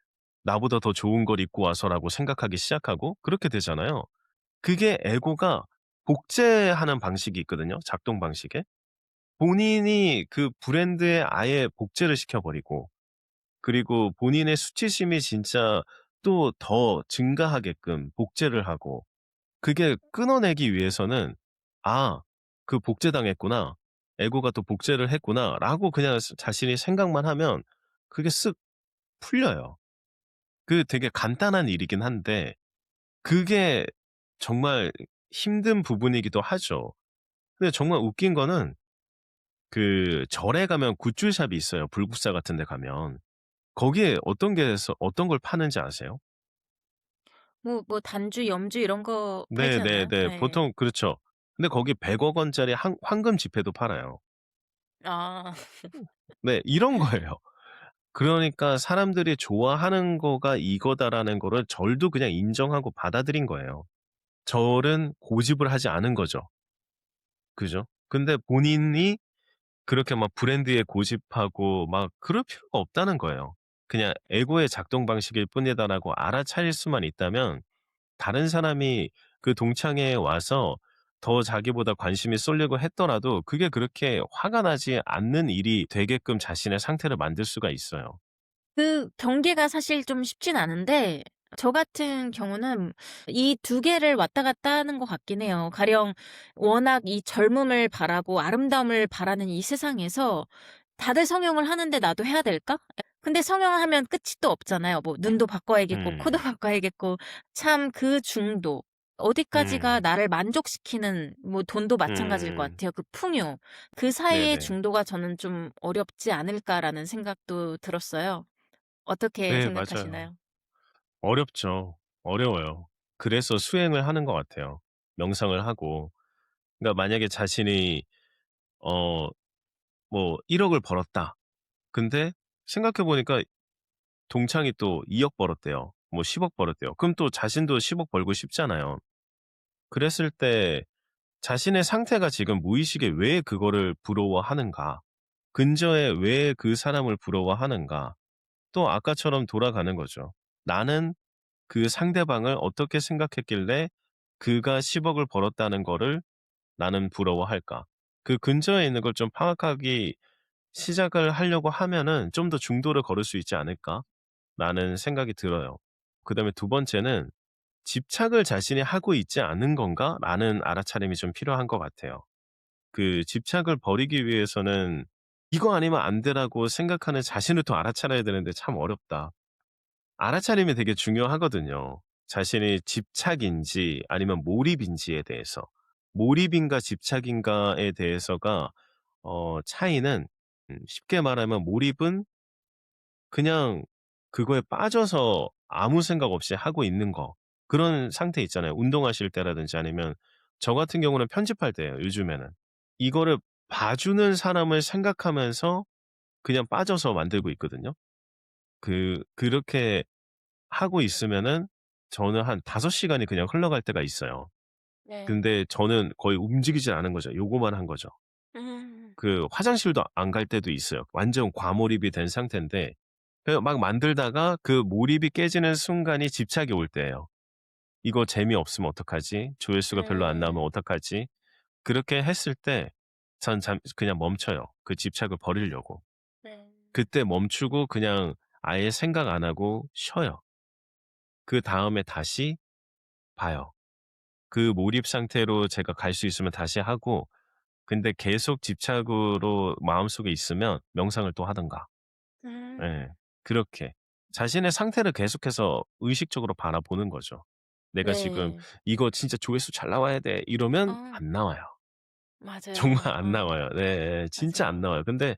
나보다 더 좋은 걸 입고 와서.'라고 생각하기 시작하고 그렇게 되잖아요. 그게 에고가 복제하는 방식이 있거든요, 작동 방식에. 본인이 그 브랜드에 아예 복제를 시켜 버리고 그리고 본인의 수치심이 진짜 또 더 증가하게끔 복제를 하고 그게 끊어내기 위해서는 '아 그 복제당했구나. 에고가 또 복제를 했구나.'라고 그냥 자신이 생각만 하면 그게 쓱 풀려요. 그 되게 간단한 일이긴 한데 그게 정말 힘든 부분이기도 하죠. 근데 정말 웃긴 거는 그 절에 가면 굿즈샵이 있어요, 불국사 같은 데 가면. 거기에 어떤 걸 파는지 아세요? 뭐 단주, 염주 이런 거 팔지 않나요? 네네네. 예. 보통 그렇죠. 근데 거기 100억 원짜리 황금 지폐도 팔아요. 아. 네. 이런 거예요. 그러니까 사람들이 좋아하는 거가 이거다라는 거를 절도 그냥 인정하고 받아들인 거예요. 절은 고집을 하지 않은 거죠. 그죠? 근데 본인이 그렇게 막 브랜드에 고집하고 막 그럴 필요가 없다는 거예요. 그냥 '에고의 작동 방식일 뿐이다.'라고 알아차릴 수만 있다면 다른 사람이 그 동창회에 와서 더 자기보다 관심이 쏠리고 했더라도 그게 그렇게 화가 나지 않는 일이 되게끔 자신의 상태를 만들 수가 있어요. 그 경계가 사실 좀 쉽진 않은데 저 같은 경우는 이 두 개를 왔다 갔다 하는 것 같긴 해요. 가령 워낙 이 젊음을 바라고 아름다움을 바라는 이 세상에서 '다들 성형을 하는데 나도 해야 될까?' 근데 성형을 하면 끝이 또 없잖아요. 뭐 눈도 바꿔야겠고 코도 음. 바꿔야겠고 참 그 중도 어디까지가 음. 나를 만족시키는 뭐 돈도 마찬가지일 것 음. 같아요. 그 풍요. 그 사이의 네네. 중도가 저는 좀 어렵지 않을까라는 생각도 들었어요. 어떻게 네 맞아요. 생각하시나요? 어렵죠. 어려워요. 그래서 수행을 하는 것 같아요. 명상을 하고. 그러니까 만약에 자신이 어 뭐 1억 을 벌었다. 근데 생각해 보니까 동창이 또 2억 벌었대요. 뭐 10억 벌었대요. 그럼 또 자신도 10억 벌고 싶잖아요. 그랬을 때 자신의 상태가 지금 무의식에 왜 그거를 부러워하는가? 근저에 왜 그 사람을 부러워하는가? 또 아까처럼 돌아가는 거죠. 나는 그 상대방을 어떻게 생각했길래 그가 10억을 벌었다는 거를 나는 부러워할까? 그 근처에 있는 걸 좀 파악하기 시작을 하려고 하면은 '좀 더 중도를 걸을 수 있지 않을까?'라는 생각이 들어요. 그다음에 두 번째는 '집착을 자신이 하고 있지 않은 건가?'라는 알아차림이 좀 필요한 것 같아요. 그 집착을 버리기 위해서는 '이거 아니면 안 돼.'라고 생각하는 자신을 또 알아차려야 되는데 참 어렵다. 알아차림이 되게 중요하거든요. 자신이 집착인지 아니면 몰입인지에 대해서. 몰입인가 집착인가에 대해서가 차이는 쉽게 말하면 몰입은 그냥 그거에 빠져서 아무 생각 없이 하고 있는 거. 그런 상태 있잖아요. 운동하실 때라든지 아니면 저 같은 경우는 편집할 때예요, 요즘에는. 이거를 봐주는 사람을 생각하면서 그냥 빠져서 만들고 있거든요. 그렇게 하고 있으면은 저는 한 5 시간이 그냥 흘러갈 때가 있어요. 네. 근데 저는 거의 움직이질 않은 거죠. 요거만 한 거죠. 음. 그 화장실도 안 갈 때도 있어요. 완전 과몰입이 된 상태인데 막 만들다가 그 몰입이 깨지는 순간이 집착이 올 때예요. '이거 재미없으면 어떡하지? 조회수가 별로 안 나오면 음. 어떡하지?' 그렇게 했을 때 전 그냥 멈춰요, 그 집착을 버리려고. 네. 그때 멈추고 그냥 아예 생각 안 하고 쉬어요. 그다음에 다시 봐요. 그 몰입 상태로 제가 갈 수 있으면 다시 하고 근데 계속 집착으로 마음속에 있으면 명상을 또 하든가. 예. 음. 그렇게 자신의 상태를 계속해서 의식적으로 바라보는 거죠. 내가 지금 네. '이거 진짜 조회수 잘 나와야 돼.' 이러면 어 안 나와요. 정말 맞아요. 안 나와요. 네. 진짜 안 맞아요. 나와요. 근데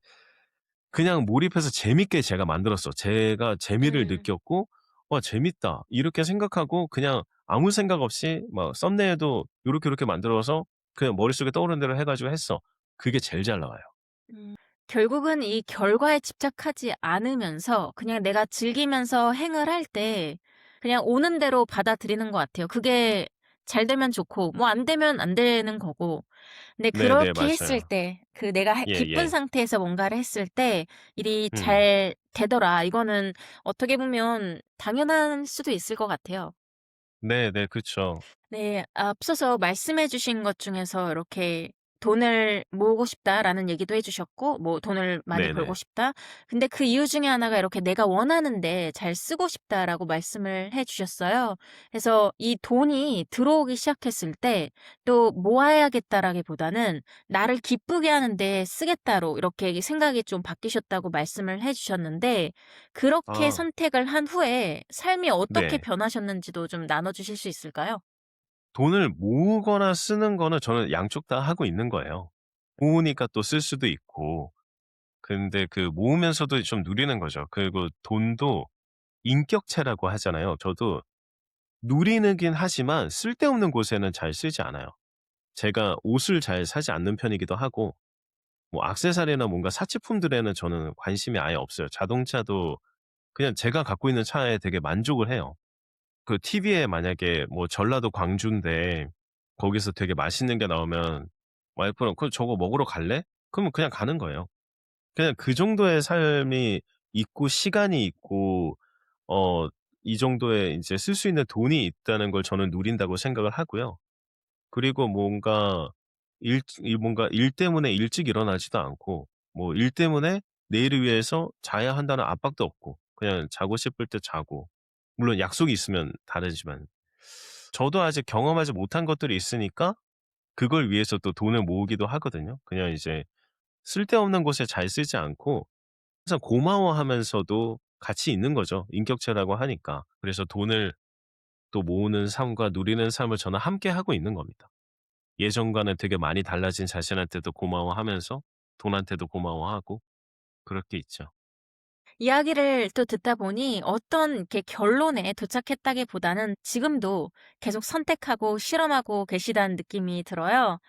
그냥 몰입해서 재밌게 제가 만들었어. 제가 재미를 음. 느꼈고 '와 재밌다.' 이렇게 생각하고 그냥 아무 생각 없이 막 썸네일도 요렇게 만들어서 그냥 머릿속에 떠오르는 대로 해 가지고 했어. 그게 제일 잘 나와요. 음. 결국은 이 결과에 집착하지 않으면서 그냥 내가 즐기면서 행을 할 때 그냥 오는 대로 받아들이는 것 같아요. 그게 잘 되면 좋고 뭐 안 되면 안 되는 거고. 근데 네네. 그렇게 했을 맞아요. 때 그 내가 기쁜 예예. 상태에서 뭔가를 했을 때 일이 음. 잘 되더라. 이거는 어떻게 보면 당연한 수도 있을 것 같아요. 네네. 그쵸. 네. 앞서서 말씀해 주신 것 중에서 이렇게 "돈을 모으고 싶다."라는 얘기도 해 주셨고 뭐 "돈을 많이 벌고 네네. 싶다." 근데 그 이유 중에 하나가 이렇게 "내가 원하는데 잘 쓰고 싶다."라고 말씀을 해 주셨어요. 그래서 이 돈이 들어오기 시작했을 때 또 '모아야겠다.'라기보다는 '나를 기쁘게 하는 데 쓰겠다.'로 이렇게 생각이 좀 바뀌셨다고 말씀을 해 주셨는데 그렇게 아 선택을 한 후에 삶이 어떻게 네. 변하셨는지도 좀 나눠 주실 수 있을까요? 돈을 모으거나 쓰는 거는 저는 양쪽 다 하고 있는 거예요. 모으니까 또 쓸 수도 있고. 근데 그 모으면서도 좀 누리는 거죠. 그리고 돈도 인격체라고 하잖아요. 저도 누리긴 하지만 쓸데없는 곳에는 잘 쓰지 않아요. 제가 옷을 잘 사지 않는 편이기도 하고 뭐 액세서리나 뭔가 사치품들에는 저는 관심이 아예 없어요. 자동차도 그냥 제가 갖고 있는 차에 되게 만족을 해요. 그 TV에 만약에 뭐 전라도 광주인데 거기서 되게 맛있는 게 나오면 와이프랑 "그럼 저거 먹으러 갈래?" 그러면 그냥 가는 거예요. 그냥 그 정도의 삶이 있고 시간이 있고 어 이 정도의 인제 쓸 수 있는 돈이 있다는 걸 저는 누린다고 생각을 하고요. 그리고 뭔가 일 때문에 일찍 일어나지도 않고 뭐 일 때문에 내일을 위해서 자야 한다는 압박도 없고 그냥 자고 싶을 때 자고 물론 약속이 있으면 다르지만 저도 아직 경험하지 못한 것들이 있으니까 그걸 위해서 또 돈을 모으기도 하거든요. 그냥 이제 쓸데없는 곳에 잘 쓰지 않고 항상 고마워하면서도 같이 있는 거죠, 인격체라고 하니까. 그래서 돈을 또 모으는 삶과 누리는 삶을 저는 함께 하고 있는 겁니다. 예전과는 되게 많이 달라진 자신한테도 고마워하면서 돈한테도 고마워하고 그럴 게 있죠. 이야기를 또 듣다 보니 어떤 이렇게 결론에 도착했다기보다는 지금도 계속 선택하고 실험하고 계시다는 느낌이 들어요.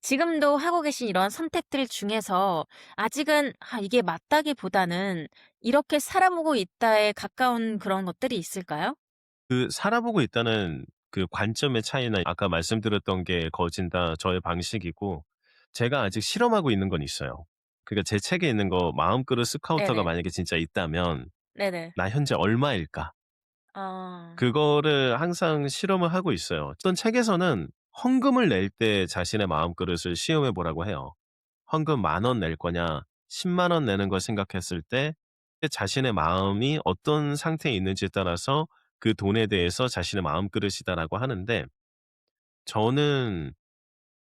지금도 하고 계신 이런 선택들 중에서 아직은 '아 이게 맞다.'기보다는 '이렇게 살아보고 있다.'에 가까운 그런 것들이 있을까요? 그 살아보고 있다는 그 관점의 차이나 아까 말씀드렸던 게 거진 다 저의 방식이고 제가 아직 실험하고 있는 건 있어요. 그러니까 제 책에 있는 거 마음그릇 스카우터가 네네. 만약에 진짜 있다면 네네. '나 현재 얼마일까?' 아. 그거를 항상 실험을 하고 있어요. 어떤 책에서는 헌금을 낼 때 자신의 마음그릇을 시험해 보라고 해요. 헌금 10,000원 낼 거냐 10만 원 내는 걸 생각했을 때 자신의 마음이 어떤 상태에 있는지에 따라서 그 돈에 대해서 자신의 마음그릇이다라고 하는데 저는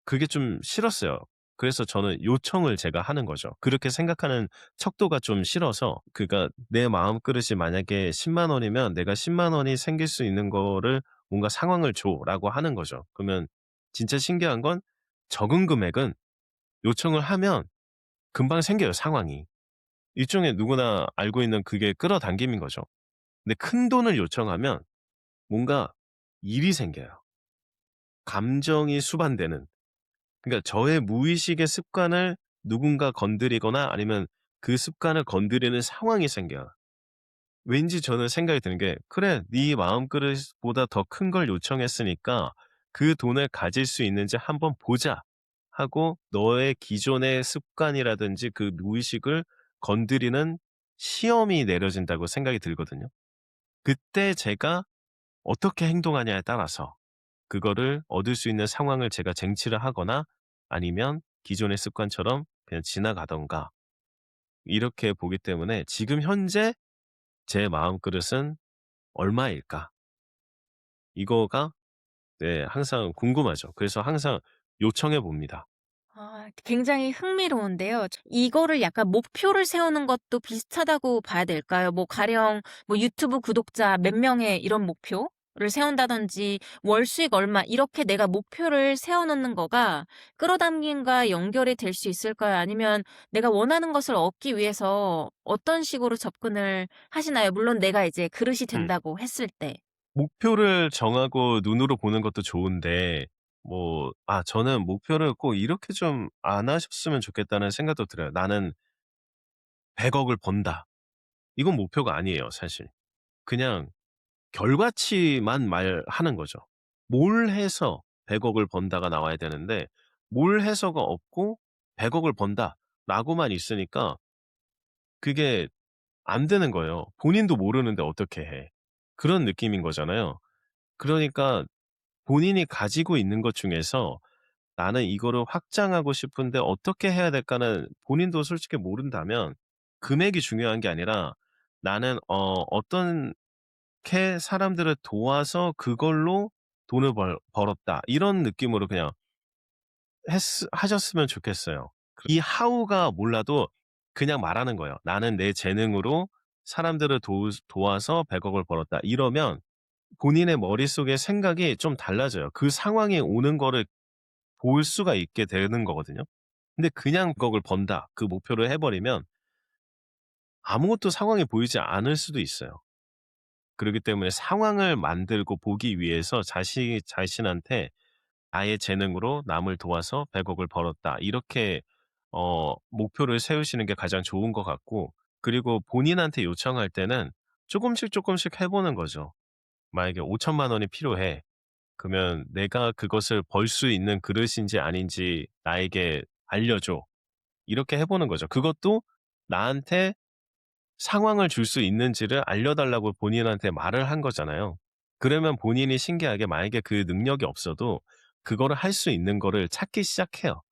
그게 좀 싫었어요. 그래서 저는 요청을 제가 하는 거죠. 그렇게 생각하는 척도가 좀 싫어서 그러니까 내 마음그릇이 만약에 10만 원이면 내가 10만 원이 생길 수 있는 거를 뭔가 상황을 줘라고 하는 거죠. 그러면 진짜 신기한 건 적은 금액은 요청을 하면 금방 생겨요, 상황이. 일종의 누구나 알고 있는 그게 끌어당김인 거죠. 근데 큰돈을 요청하면 뭔가 일이 생겨요. 감정이 수반되는. 그러니까 저의 무의식의 습관을 누군가 건드리거나 아니면 그 습관을 건드리는 상황이 생겨요. 왠지 저는 생각이 드는 게 '그래 네 마음그릇보다 더 큰 걸 요청했으니까 그 돈을 가질 수 있는지 한번 보자.' 하고 너의 기존의 습관이라든지 그 무의식을 건드리는 시험이 내려진다고 생각이 들거든요. 그때 제가 어떻게 행동하냐에 따라서 그거를 얻을 수 있는 상황을 제가 쟁취를 하거나 아니면 기존의 습관처럼 그냥 지나가든가 이렇게 보기 때문에 지금 현재 제 마음그릇은 얼마일까? 이거가 네 항상 궁금하죠. 그래서 항상 요청해 봅니다. 아 굉장히 흥미로운데요. 이거를 약간 목표를 세우는 것도 비슷하다고 봐야 될까요? 뭐 가령 뭐 유튜브 구독자 몇 명의 이런 목표를 세운다든지 월 수익 얼마 이렇게 내가 목표를 세워 놓는 거가 끌어당김과 연결이 될 수 있을까요? 아니면 내가 원하는 것을 얻기 위해서 어떤 식으로 접근을 하시나요? 물론 내가 이제 그릇이 음. 된다고 했을 때. 목표를 정하고 눈으로 보는 것도 좋은데 저는 목표를 꼭 이렇게 좀 안 하셨으면 좋겠다는 생각도 들어요. '나는 100억을 번다.' 이건 목표가 아니에요 사실. 그냥 결과치만 말하는 거죠. 뭘 해서 100억을 번다가 나와야 되는데 뭘 해서가 없고 100억을 번다라고만 있으니까 그게 안 되는 거예요. 본인도 모르는데 어떻게 해. 그런 느낌인 거잖아요. 그러니까 본인이 가지고 있는 것 중에서 '나는 이거를 확장하고 싶은데 어떻게 해야 될까.'는 본인도 솔직히 모른다면 금액이 중요한 게 아니라 '나는 어떻게 사람들을 도와서 그걸로 돈을 벌었다.' 이런 느낌으로 그냥 하셨으면 좋겠어요. 이 how가 몰라도 그냥 말하는 거예요. '나는 내 재능으로 사람들을 도와서 100억을 벌었다.' 이러면 본인의 머릿속에 생각이 좀 달라져요. 그 상황이 오는 거를 볼 수가 있게 되는 거거든요. 근데 그냥 100억을 번다 그 목표를 해 버리면 아무것도 상황이 보이지 않을 수도 있어요. 그렇기 때문에 상황을 만들고 보기 위해서 자신한테 '나의 재능으로 남을 도와서 100억을 벌었다.' 이렇게 목표를 세우시는 게 가장 좋은 것 같고 그리고 본인한테 요청할 때는 쪼금씩 쪼끔씩 해 보는 거죠. 만약에 5천만 원이 필요해. 그러면 "내가 그것을 벌 수 있는 그릇인지 아닌지 나에게 알려줘." 이렇게 해 보는 거죠. 그것도 나한테 상황을 줄 수 있는지를 알려 달라고 본인한테 말을 한 거잖아요. 그러면 본인이 신기하게 만약에 그 능력이 없어도 그거를 할 수 있는 거를 찾기 시작해요.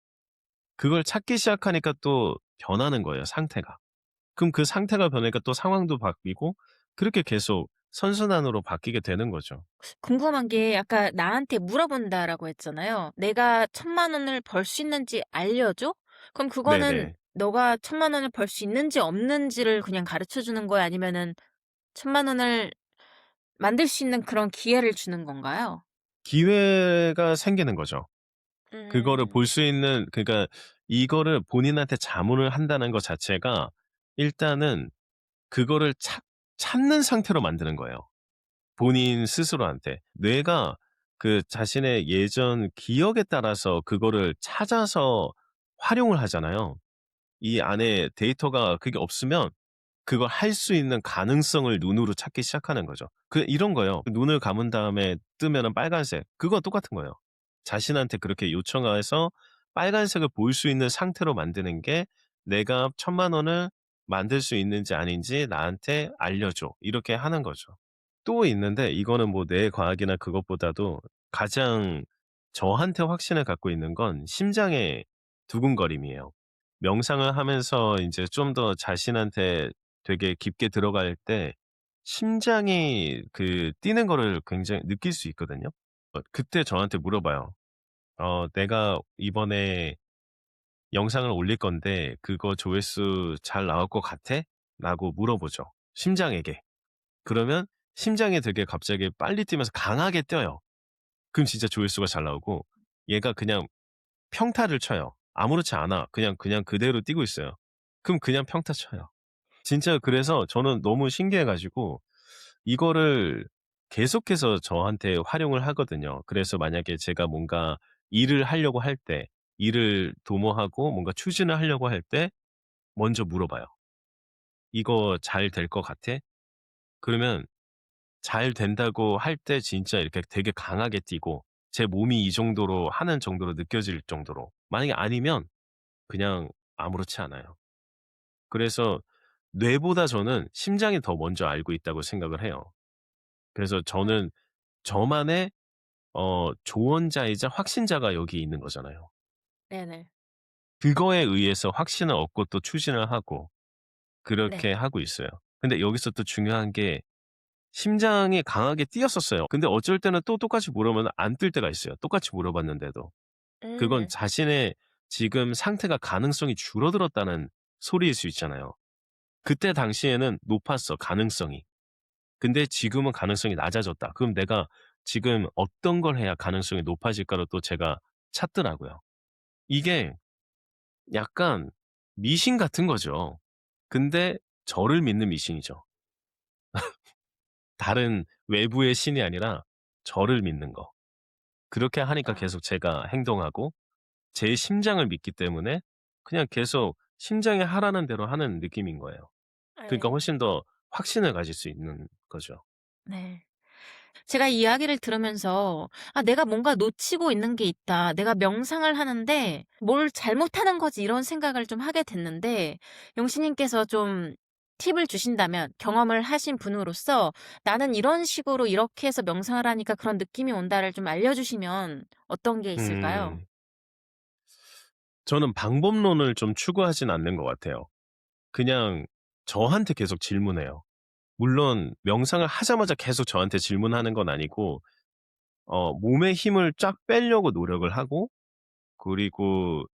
그걸 찾기 시작하니까 또 변하는 거예요, 상태가. 그럼 그 상태가 변하니까 또 상황도 바뀌고 그렇게 계속 선순환으로 바뀌게 되는 거죠. 궁금한 게 아까 "나한테 물어본다."라고 했잖아요. "내가 1,000,000원을 벌 수 있는지 알려줘?" 그럼 그거는 네네. 너가 1,000,000원을 벌 수 있는지 없는지를 그냥 가르쳐 주는 거예요? 아니면은 1,000,000원을 만들 수 있는 그런 기회를 주는 건가요? 기회가 생기는 거죠. 그거를 음. 볼 수 있는 그러니까 이거를 본인한테 자문을 한다는 것 자체가 일단은 그거를 찾는 상태로 만드는 거예요. 본인 스스로한테. 뇌가 그 자신의 예전 기억에 따라서 그거를 찾아서 활용을 하잖아요. 이 안에 데이터가 그게 없으면 그걸 할 수 있는 가능성을 눈으로 찾기 시작하는 거죠. 이런 거예요. 눈을 감은 다음에 뜨면은 빨간색. 그거 똑같은 거예요. 자신한테 그렇게 요청해서 빨간색을 볼 수 있는 상태로 만드는 게 "내가 1,000,000원을 만들 수 있는지 아닌지 나한테 알려줘." 이렇게 하는 거죠. 또 있는데 이거는 뭐 뇌과학이나 그것보다도 가장 저한테 확신을 갖고 있는 건 심장의 두근거림이에요. 명상을 하면서 인제 좀 더 자신한테 되게 깊게 들어갈 때 심장이 그 뛰는 거를 굉장히 느낄 수 있거든요. 그때 저한테 물어봐요. "내가 이번에 영상을 올릴 건데 그거 조회수 잘 나올 것 같아?" 라고 물어보죠, 심장에게. 그러면 심장이 되게 갑자기 빨리 뛰면서 강하게 뛰어요. 그럼 진짜 조회수가 잘 나오고 얘가 그냥 평타를 쳐요. 아무렇지 않아. 그냥 그대로 뛰고 있어요. 그럼 그냥 평타 쳐요. 진짜 그래서 저는 너무 신기해 가지고 이거를 계속해서 저한테 활용을 하거든요. 그래서 만약에 제가 뭔가 일을 하려고 할 때, 일을 도모하고 뭔가 추진을 하려고 할 때 먼저 물어봐요. "이거 잘 될 것 같아?" 그러면 잘 된다고 할 때 진짜 이렇게 되게 강하게 뛰고 제 몸이 이 정도로 하는 정도로 느껴질 정도로. 만약에 아니면 그냥 아무렇지 않아요. 그래서 뇌보다 저는 심장이 더 먼저 알고 있다고 생각을 해요. 그래서 저는 저만의 조언자이자 확신자가 여기 있는 거잖아요. 네네. 그거에 의해서 확신을 얻고 또 추진을 하고 네. 그렇게 하고 있어요. 근데 여기서 또 중요한 게 심장이 강하게 뛰었었어요. 근데 어쩔 때는 또 똑같이 물으면 안 뛸 때가 있어요, 똑같이 물어봤는데도. 그건 음. 자신의 지금 상태가 가능성이 줄어들었다는 소리일 수 있잖아요. 그때 당시에는 높았어, 가능성이. 근데 지금은 가능성이 낮아졌다. 그럼 내가 지금 어떤 걸 해야 가능성이 높아질까를 또 제가 찾더라고요. 이게 약간 미신 같은 거죠. 근데 저를 믿는 미신이죠. 다른 외부의 신이 아니라 저를 믿는 거. 그렇게 하니까 아. 계속 제가 행동하고 제 심장을 믿기 때문에 그냥 계속 심장이 하라는 대로 하는 느낌인 거예요. 그러니까 예. 훨씬 더 확신을 가질 수 있는 거죠. 네. 제가 이야기를 들으면서 '아 내가 뭔가 놓치고 있는 게 있다. 내가 명상을 하는데 뭘 잘못하는 거지.' 이런 생각을 좀 하게 됐는데 영신님께서 좀 팁을 주신다면 경험을 하신 분으로서 '나는 이런 식으로 이렇게 해서 명상을 하니까 그런 느낌이 온다.'를 좀 알려주시면 어떤 게 있을까요? 음. 저는 방법론을 좀 추구하진 않는 것 같아요. 그냥 저한테 계속 질문해요. 물론 명상을 하자마자 계속 저한테 질문하는 건 아니고 몸에 힘을 쫙 빼려고 노력을 하고 그리고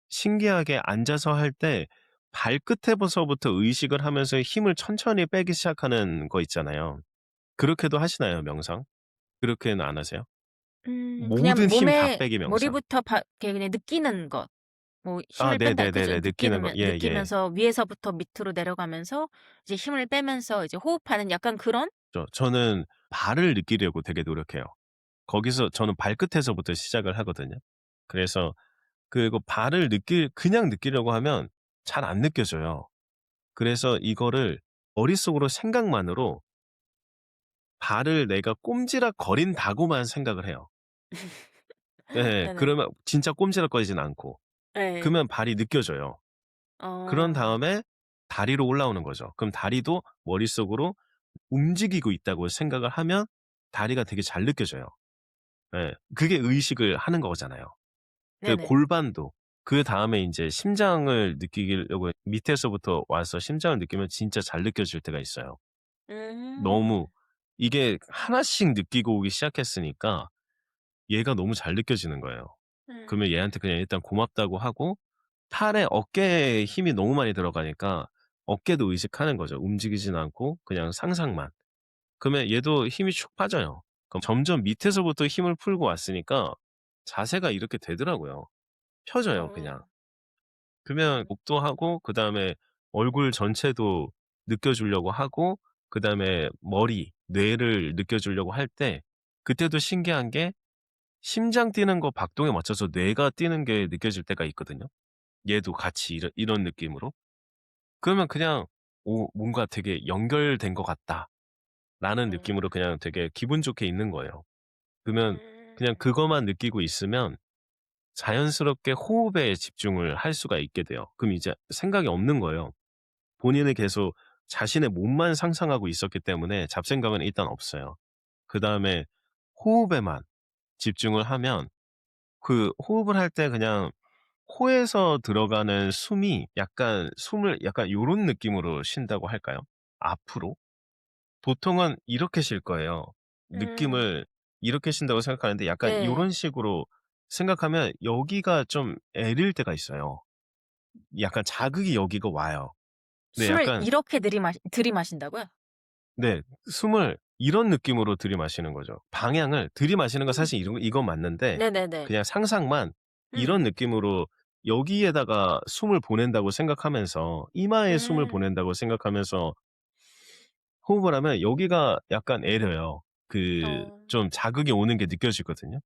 신기하게 앉아서 할 때 발끝에서부터 의식을 하면서 힘을 천천히 빼기 시작하는 거 있잖아요. 그렇게도 하시나요, 명상? 그렇게는 안 하세요? 그냥 모든 힘 다 몸에 빼기 명상. 머리부터 바 이렇게 그냥 느끼는 것. 뭐 아 힘을 뺀다 그죠? 네네네네. 느끼는 거. 예예. 느끼면서 위에서부터 밑으로 내려가면서 이제 힘을 빼면서 이제 호흡하는 약간 그런? 저는 발을 느끼려고 되게 노력해요. 거기서 저는 발끝에서부터 시작을 하거든요. 그래서 그리고 발을 그냥 느끼려고 하면 잘 안 느껴져요. 그래서 이거를 머릿속으로 생각만으로 발을 내가 꼼지락거린다고만 생각을 해요. 예. 네네. 그러면 진짜 꼼지락거리진 않고. 예. 그러면 발이 느껴져요. 그런 어. 다음에 다리로 올라오는 거죠. 그럼 다리도 머릿속으로 움직이고 있다고 생각을 하면 다리가 되게 잘 느껴져요. 예. 그게 의식을 하는 거잖아요. 그 네네. 골반도 그다음에 인제 심장을 느끼려고 밑에서부터 와서 심장을 느끼면 진짜 잘 느껴질 때가 있어요. 너무 음. 이게 하나씩 느끼고 오기 시작했으니까 얘가 너무 잘 느껴지는 거예요. 그러면 음. 얘한테 그냥 일단 고맙다고 하고 팔에 어깨에 힘이 너무 많이 들어가니까 어깨도 의식하는 거죠. 움직이진 않고 그냥 상상만. 그러면 얘도 힘이 축 빠져요. 그럼 점점 밑에서부터 힘을 풀고 왔으니까 자세가 이렇게 되더라고요. 펴져요 그냥. 어. 그러면 음. 목도 하고 그다음에 얼굴 전체도 느껴 주려고 하고 그다음에 머리, 뇌를 느껴 주려고 할 때 그때도 신기한 게 심장 뛰는 거 박동에 맞춰서 뇌가 뛰는 게 느껴질 때가 있거든요. 얘도 같이 이런 느낌으로. 그러면 그냥 '오 뭔가 되게 연결된 것 같다.'라는 느낌으로 음. 그냥 되게 기분 좋게 있는 거예요. 그러면 그냥 음. 그거만 느끼고 있으면 자연스럽게 호흡에 집중을 할 수가 있게 돼요. 그럼 이제 생각이 없는 거예요. 본인은 계속 자신의 몸만 상상하고 있었기 때문에 잡생각은 일단 없어요. 그다음에 호흡에만 집중을 하면 그 호흡을 할 때 그냥 코에서 들어가는 숨이 약간 숨을 약간 요런 느낌으로 쉰다고 할까요? 앞으로? 보통은 이렇게 쉴 거예요. 음. 느낌을 이렇게 쉰다고 생각하는데 약간 네. 요런 식으로 생각하면 여기가 좀 애릴 때가 있어요. 약간 자극이 여기가 와요. 네, 숨을 약간 이렇게 들이마신다고요? 네. 숨을 이런 느낌으로 들이마시는 거죠. 방향을 들이마시는 건 음. 사실 이건 맞는데 네네네. 그냥 상상만 음. 이런 느낌으로 여기에다가 숨을 보낸다고 생각하면서 이마에 숨을 음. 보낸다고 생각하면서 호흡을 하면 여기가 약간 애려요. 그 어. 좀 자극이 오는 게 느껴지거든요.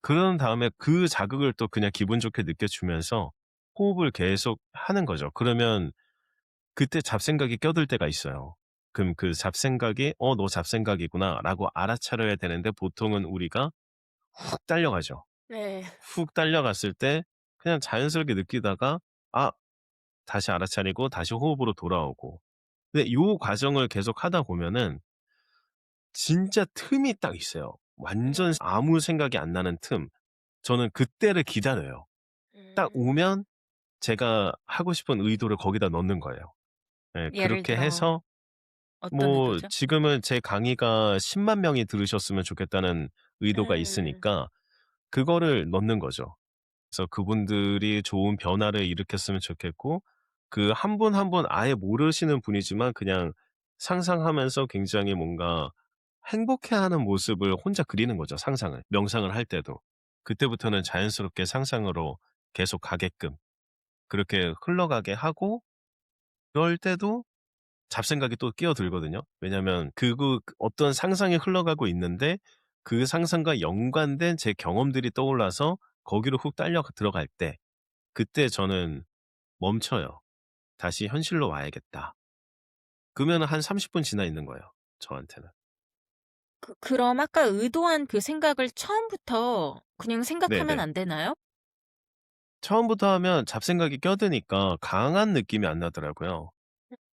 그런 다음에 그 자극을 또 그냥 기분 좋게 느껴주면서 호흡을 계속 하는 거죠. 그러면 그때 잡생각이 껴들 때가 있어요. 그럼 그 잡생각이 '어 너 잡생각이구나.'라고 알아차려야 되는데 보통은 우리가 훅 딸려가죠. 네. 훅 딸려갔을 때 그냥 자연스럽게 느끼다가 아 다시 알아차리고 다시 호흡으로 돌아오고. 근데 요 과정을 계속 하다 보면은 진짜 틈이 딱 있어요. 완전 음. 아무 생각이 안 나는 틈. 저는 그때를 기다려요. 딱 음. 오면 제가 하고 싶은 의도를 거기다 넣는 거예요. 예, 예를 그렇게 들어 해서 어떤 뭐 의도죠? 지금은 제 강의가 10만 명이 들으셨으면 좋겠다는 의도가 음. 있으니까 그거를 넣는 거죠. 그래서 그분들이 좋은 변화를 일으켰으면 좋겠고 그 한 분 한 분 아예 모르시는 분이지만 그냥 상상하면서 굉장히 뭔가 행복해하는 모습을 혼자 그리는 거죠, 상상을. 명상을 할 때도. 그때부터는 자연스럽게 상상으로 계속 가게끔 그렇게 흘러가게 하고 그럴 때도 잡생각이 또 끼어들거든요. 왜냐면 어떤 상상이 흘러가고 있는데 그 상상과 연관된 제 경험들이 떠올라서 거기로 훅 딸려 들어갈 때 그때 저는 멈춰요. '다시 현실로 와야겠다.' 그러면은 한 30분 지나 있는 거예요, 저한테는. 그럼 아까 의도한 그 생각을 처음부터 그냥 생각하면 네네. 안 되나요? 처음부터 하면 잡생각이 껴드니까 강한 느낌이 안 나더라고요.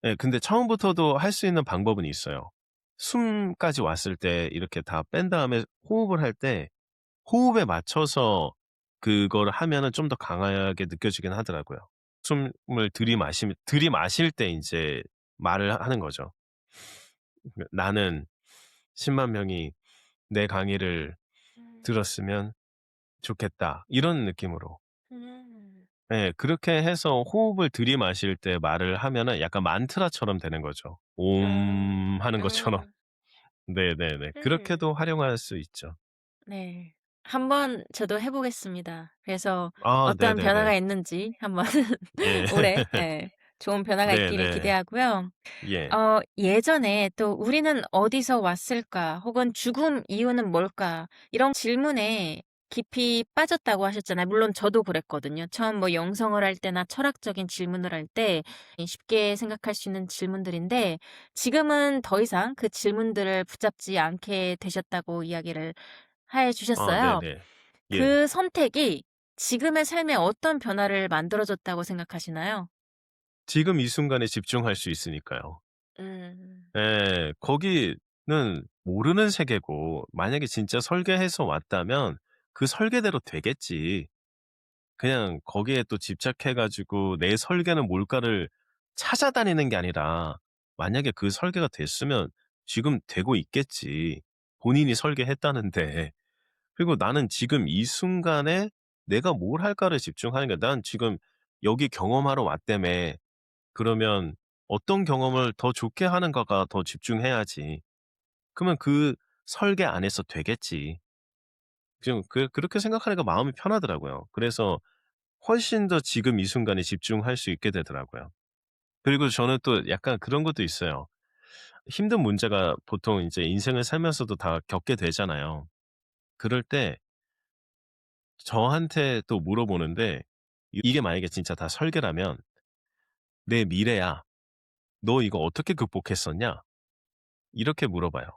예, 근데 처음부터도 할 수 있는 방법은 있어요. 숨까지 왔을 때 이렇게 다 뺀 다음에 호흡을 할 때 호흡에 맞춰서 그거를 하면은 좀 더 강하게 느껴지긴 하더라고요. 숨을 들이마실 때 인제 말을 하는 거죠. "나는 10만 명이 내 강의를 음. 들었으면 좋겠다." 이런 느낌으로. 음. 예. 그렇게 해서 호흡을 들이마실 때 말을 하면은 약간 만트라처럼 되는 거죠. 아. 옴 하는 것처럼. 음. 네네네. 음. 그렇게도 활용할 수 있죠. 네. 한번 저도 해 보겠습니다. 그래서 아 어떤 변화가 네네네. 있는지 한번 예. 올해 예 좋은 변화가 있기를 네네. 기대하고요. 예. 예전에 또 '우리는 어디서 왔을까?' 혹은 '죽음 이유는 뭘까?' 이런 질문에 깊이 빠졌다고 하셨잖아요. 물론 저도 그랬거든요. 처음 뭐 영성을 할 때나 철학적인 질문을 할 때 쉽게 생각할 수 있는 질문들인데 지금은 더 이상 그 질문들을 붙잡지 않게 되셨다고 이야기를 해 아 주셨어요. 네네. 예. 그 선택이 지금의 삶에 어떤 변화를 만들어 줬다고 생각하시나요? 지금 이 순간에 집중할 수 있으니까요. 음. 예. 거기는 모르는 세계고 만약에 진짜 설계해서 왔다면 그 설계대로 되겠지. 그냥 거기에 또 집착해 가지고 내 설계는 뭘까를 찾아다니는 게 아니라 만약에 그 설계가 됐으면 지금 되고 있겠지. 본인이 설계했다는데. 그리고 나는 지금 이 순간에 내가 뭘 할까를 집중하는 거야. 난 지금 여기 경험하러 왔다며. 그러면 어떤 경험을 더 좋게 하는가가 더 집중해야지. 그러면 그 설계 안에서 되겠지. 지금 그렇게 생각하니까 마음이 편하더라고요. 그래서 훨씬 더 지금 이 순간에 집중할 수 있게 되더라고요. 그리고 저는 또 약간 그런 것도 있어요. 힘든 문제가 보통 이제 인생을 살면서도 다 겪게 되잖아요. 그럴 때 저한테 또 물어보는데 이게 만약에 진짜 다 설계라면 "내 미래야. 너 이거 어떻게 극복했었냐?" 이렇게 물어봐요.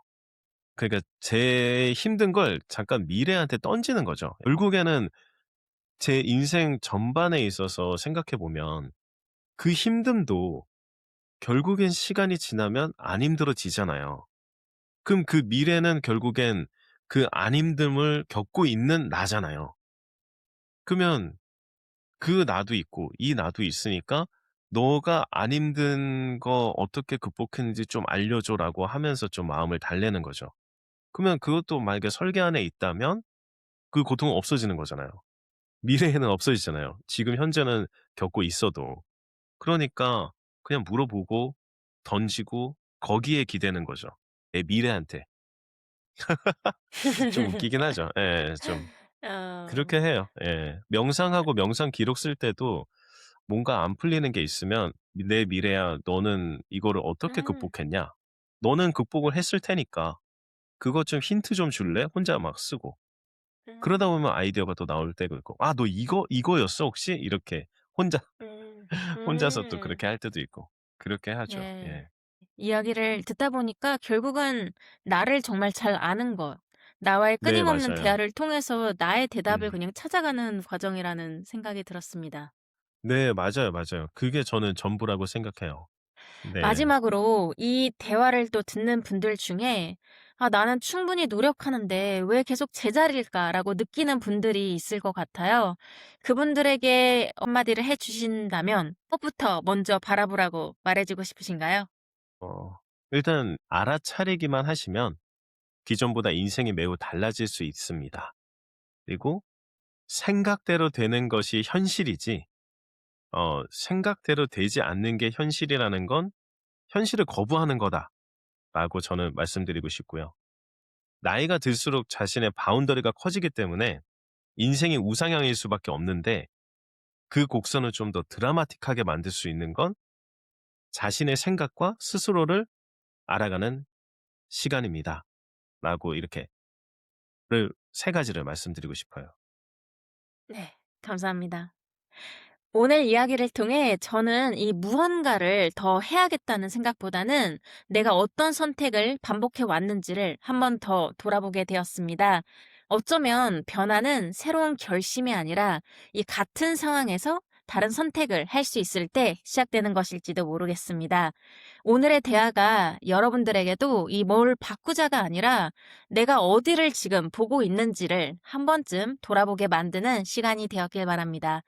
그러니까 제 힘든 걸 잠깐 미래한테 던지는 거죠. 결국에는 제 인생 전반에 있어서 생각해 보면 그 힘듦도 결국엔 시간이 지나면 안 힘들어지잖아요. 그럼 그 미래는 결국엔 그 안 힘듦을 겪고 있는 나잖아요. 그러면 그 나도 있고 이 나도 있으니까 "너가 안 힘든 거 어떻게 극복했는지 좀 알려줘."라고 하면서 좀 마음을 달래는 거죠. 그러면 그것도 만약에 설계 안에 있다면 그 고통은 없어지는 거잖아요. 미래에는 없어지잖아요. 지금 현재는 겪고 있어도. 그러니까 그냥 물어보고 던지고 거기에 기대는 거죠. 내 미래한테. 좀 웃기긴 하죠. 예. 좀 그렇게 어. 해요. 예. 명상하고 명상 기록 쓸 때도 뭔가 안 풀리는 게 있으면 "내 미래야 너는 이거를 어떻게 음. 극복했냐? 너는 극복을 했을 테니까 그것 좀 힌트 좀 줄래?" 혼자 막 쓰고. 그러다 음. 보면 아이디어가 또 나올 때도 있고 "아 너 이거였어 혹시?" 이렇게 혼자 음. 혼자서 또 음. 그렇게 할 때도 있고. 그렇게 하죠. 네. 예. 이야기를 듣다 보니까 결국은 나를 정말 잘 아는 것, 나와의 네 끊임없는 맞아요. 대화를 통해서 나의 대답을 음. 그냥 찾아가는 과정이라는 생각이 들었습니다. 네 맞아요, 맞아요. 그게 저는 전부라고 생각해요. 네. 마지막으로 이 대화를 또 듣는 분들 중에 '아 나는 충분히 노력하는데 왜 계속 제자리일까?'라고 느끼는 분들이 있을 것 같아요. 그분들에게 한마디를 해 주신다면 무엇부터 먼저 바라보라고 말해 주고 싶으신가요? 어 일단 알아차리기만 하시면 기존보다 인생이 매우 달라질 수 있습니다. 그리고 생각대로 되는 것이 현실이지 생각대로 되지 않는 게 현실이라는 건 '현실을 거부하는 거다.'라고 저는 말씀드리고 싶고요. 나이가 들수록 자신의 바운더리가 커지기 때문에 인생이 우상향일 수밖에 없는데 그 곡선을 좀 더 드라마틱하게 만들 수 있는 건 자신의 생각과 스스로를 알아가는 시간입니다. 라고 이렇게 세 가지를 말씀드리고 싶어요. 네. 감사합니다. 오늘 이야기를 통해 저는 이 무언가를 더 해야겠다는 생각보다는 내가 어떤 선택을 반복해 왔는지를 한번 더 돌아보게 되었습니다. 어쩌면 변화는 새로운 결심이 아니라 이 같은 상황에서 다른 선택을 할 수 있을 때 시작되는 것일지도 모르겠습니다. 오늘의 대화가 여러분들에게도 이 뭘 바꾸자가 아니라 내가 어디를 지금 보고 있는지를 한 번쯤 돌아보게 만드는 시간이 되었길 바랍니다.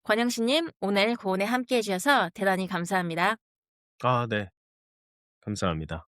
권영신님, 오늘 고온에 함께 해주셔서 대단히 감사합니다. 아 네. 감사합니다.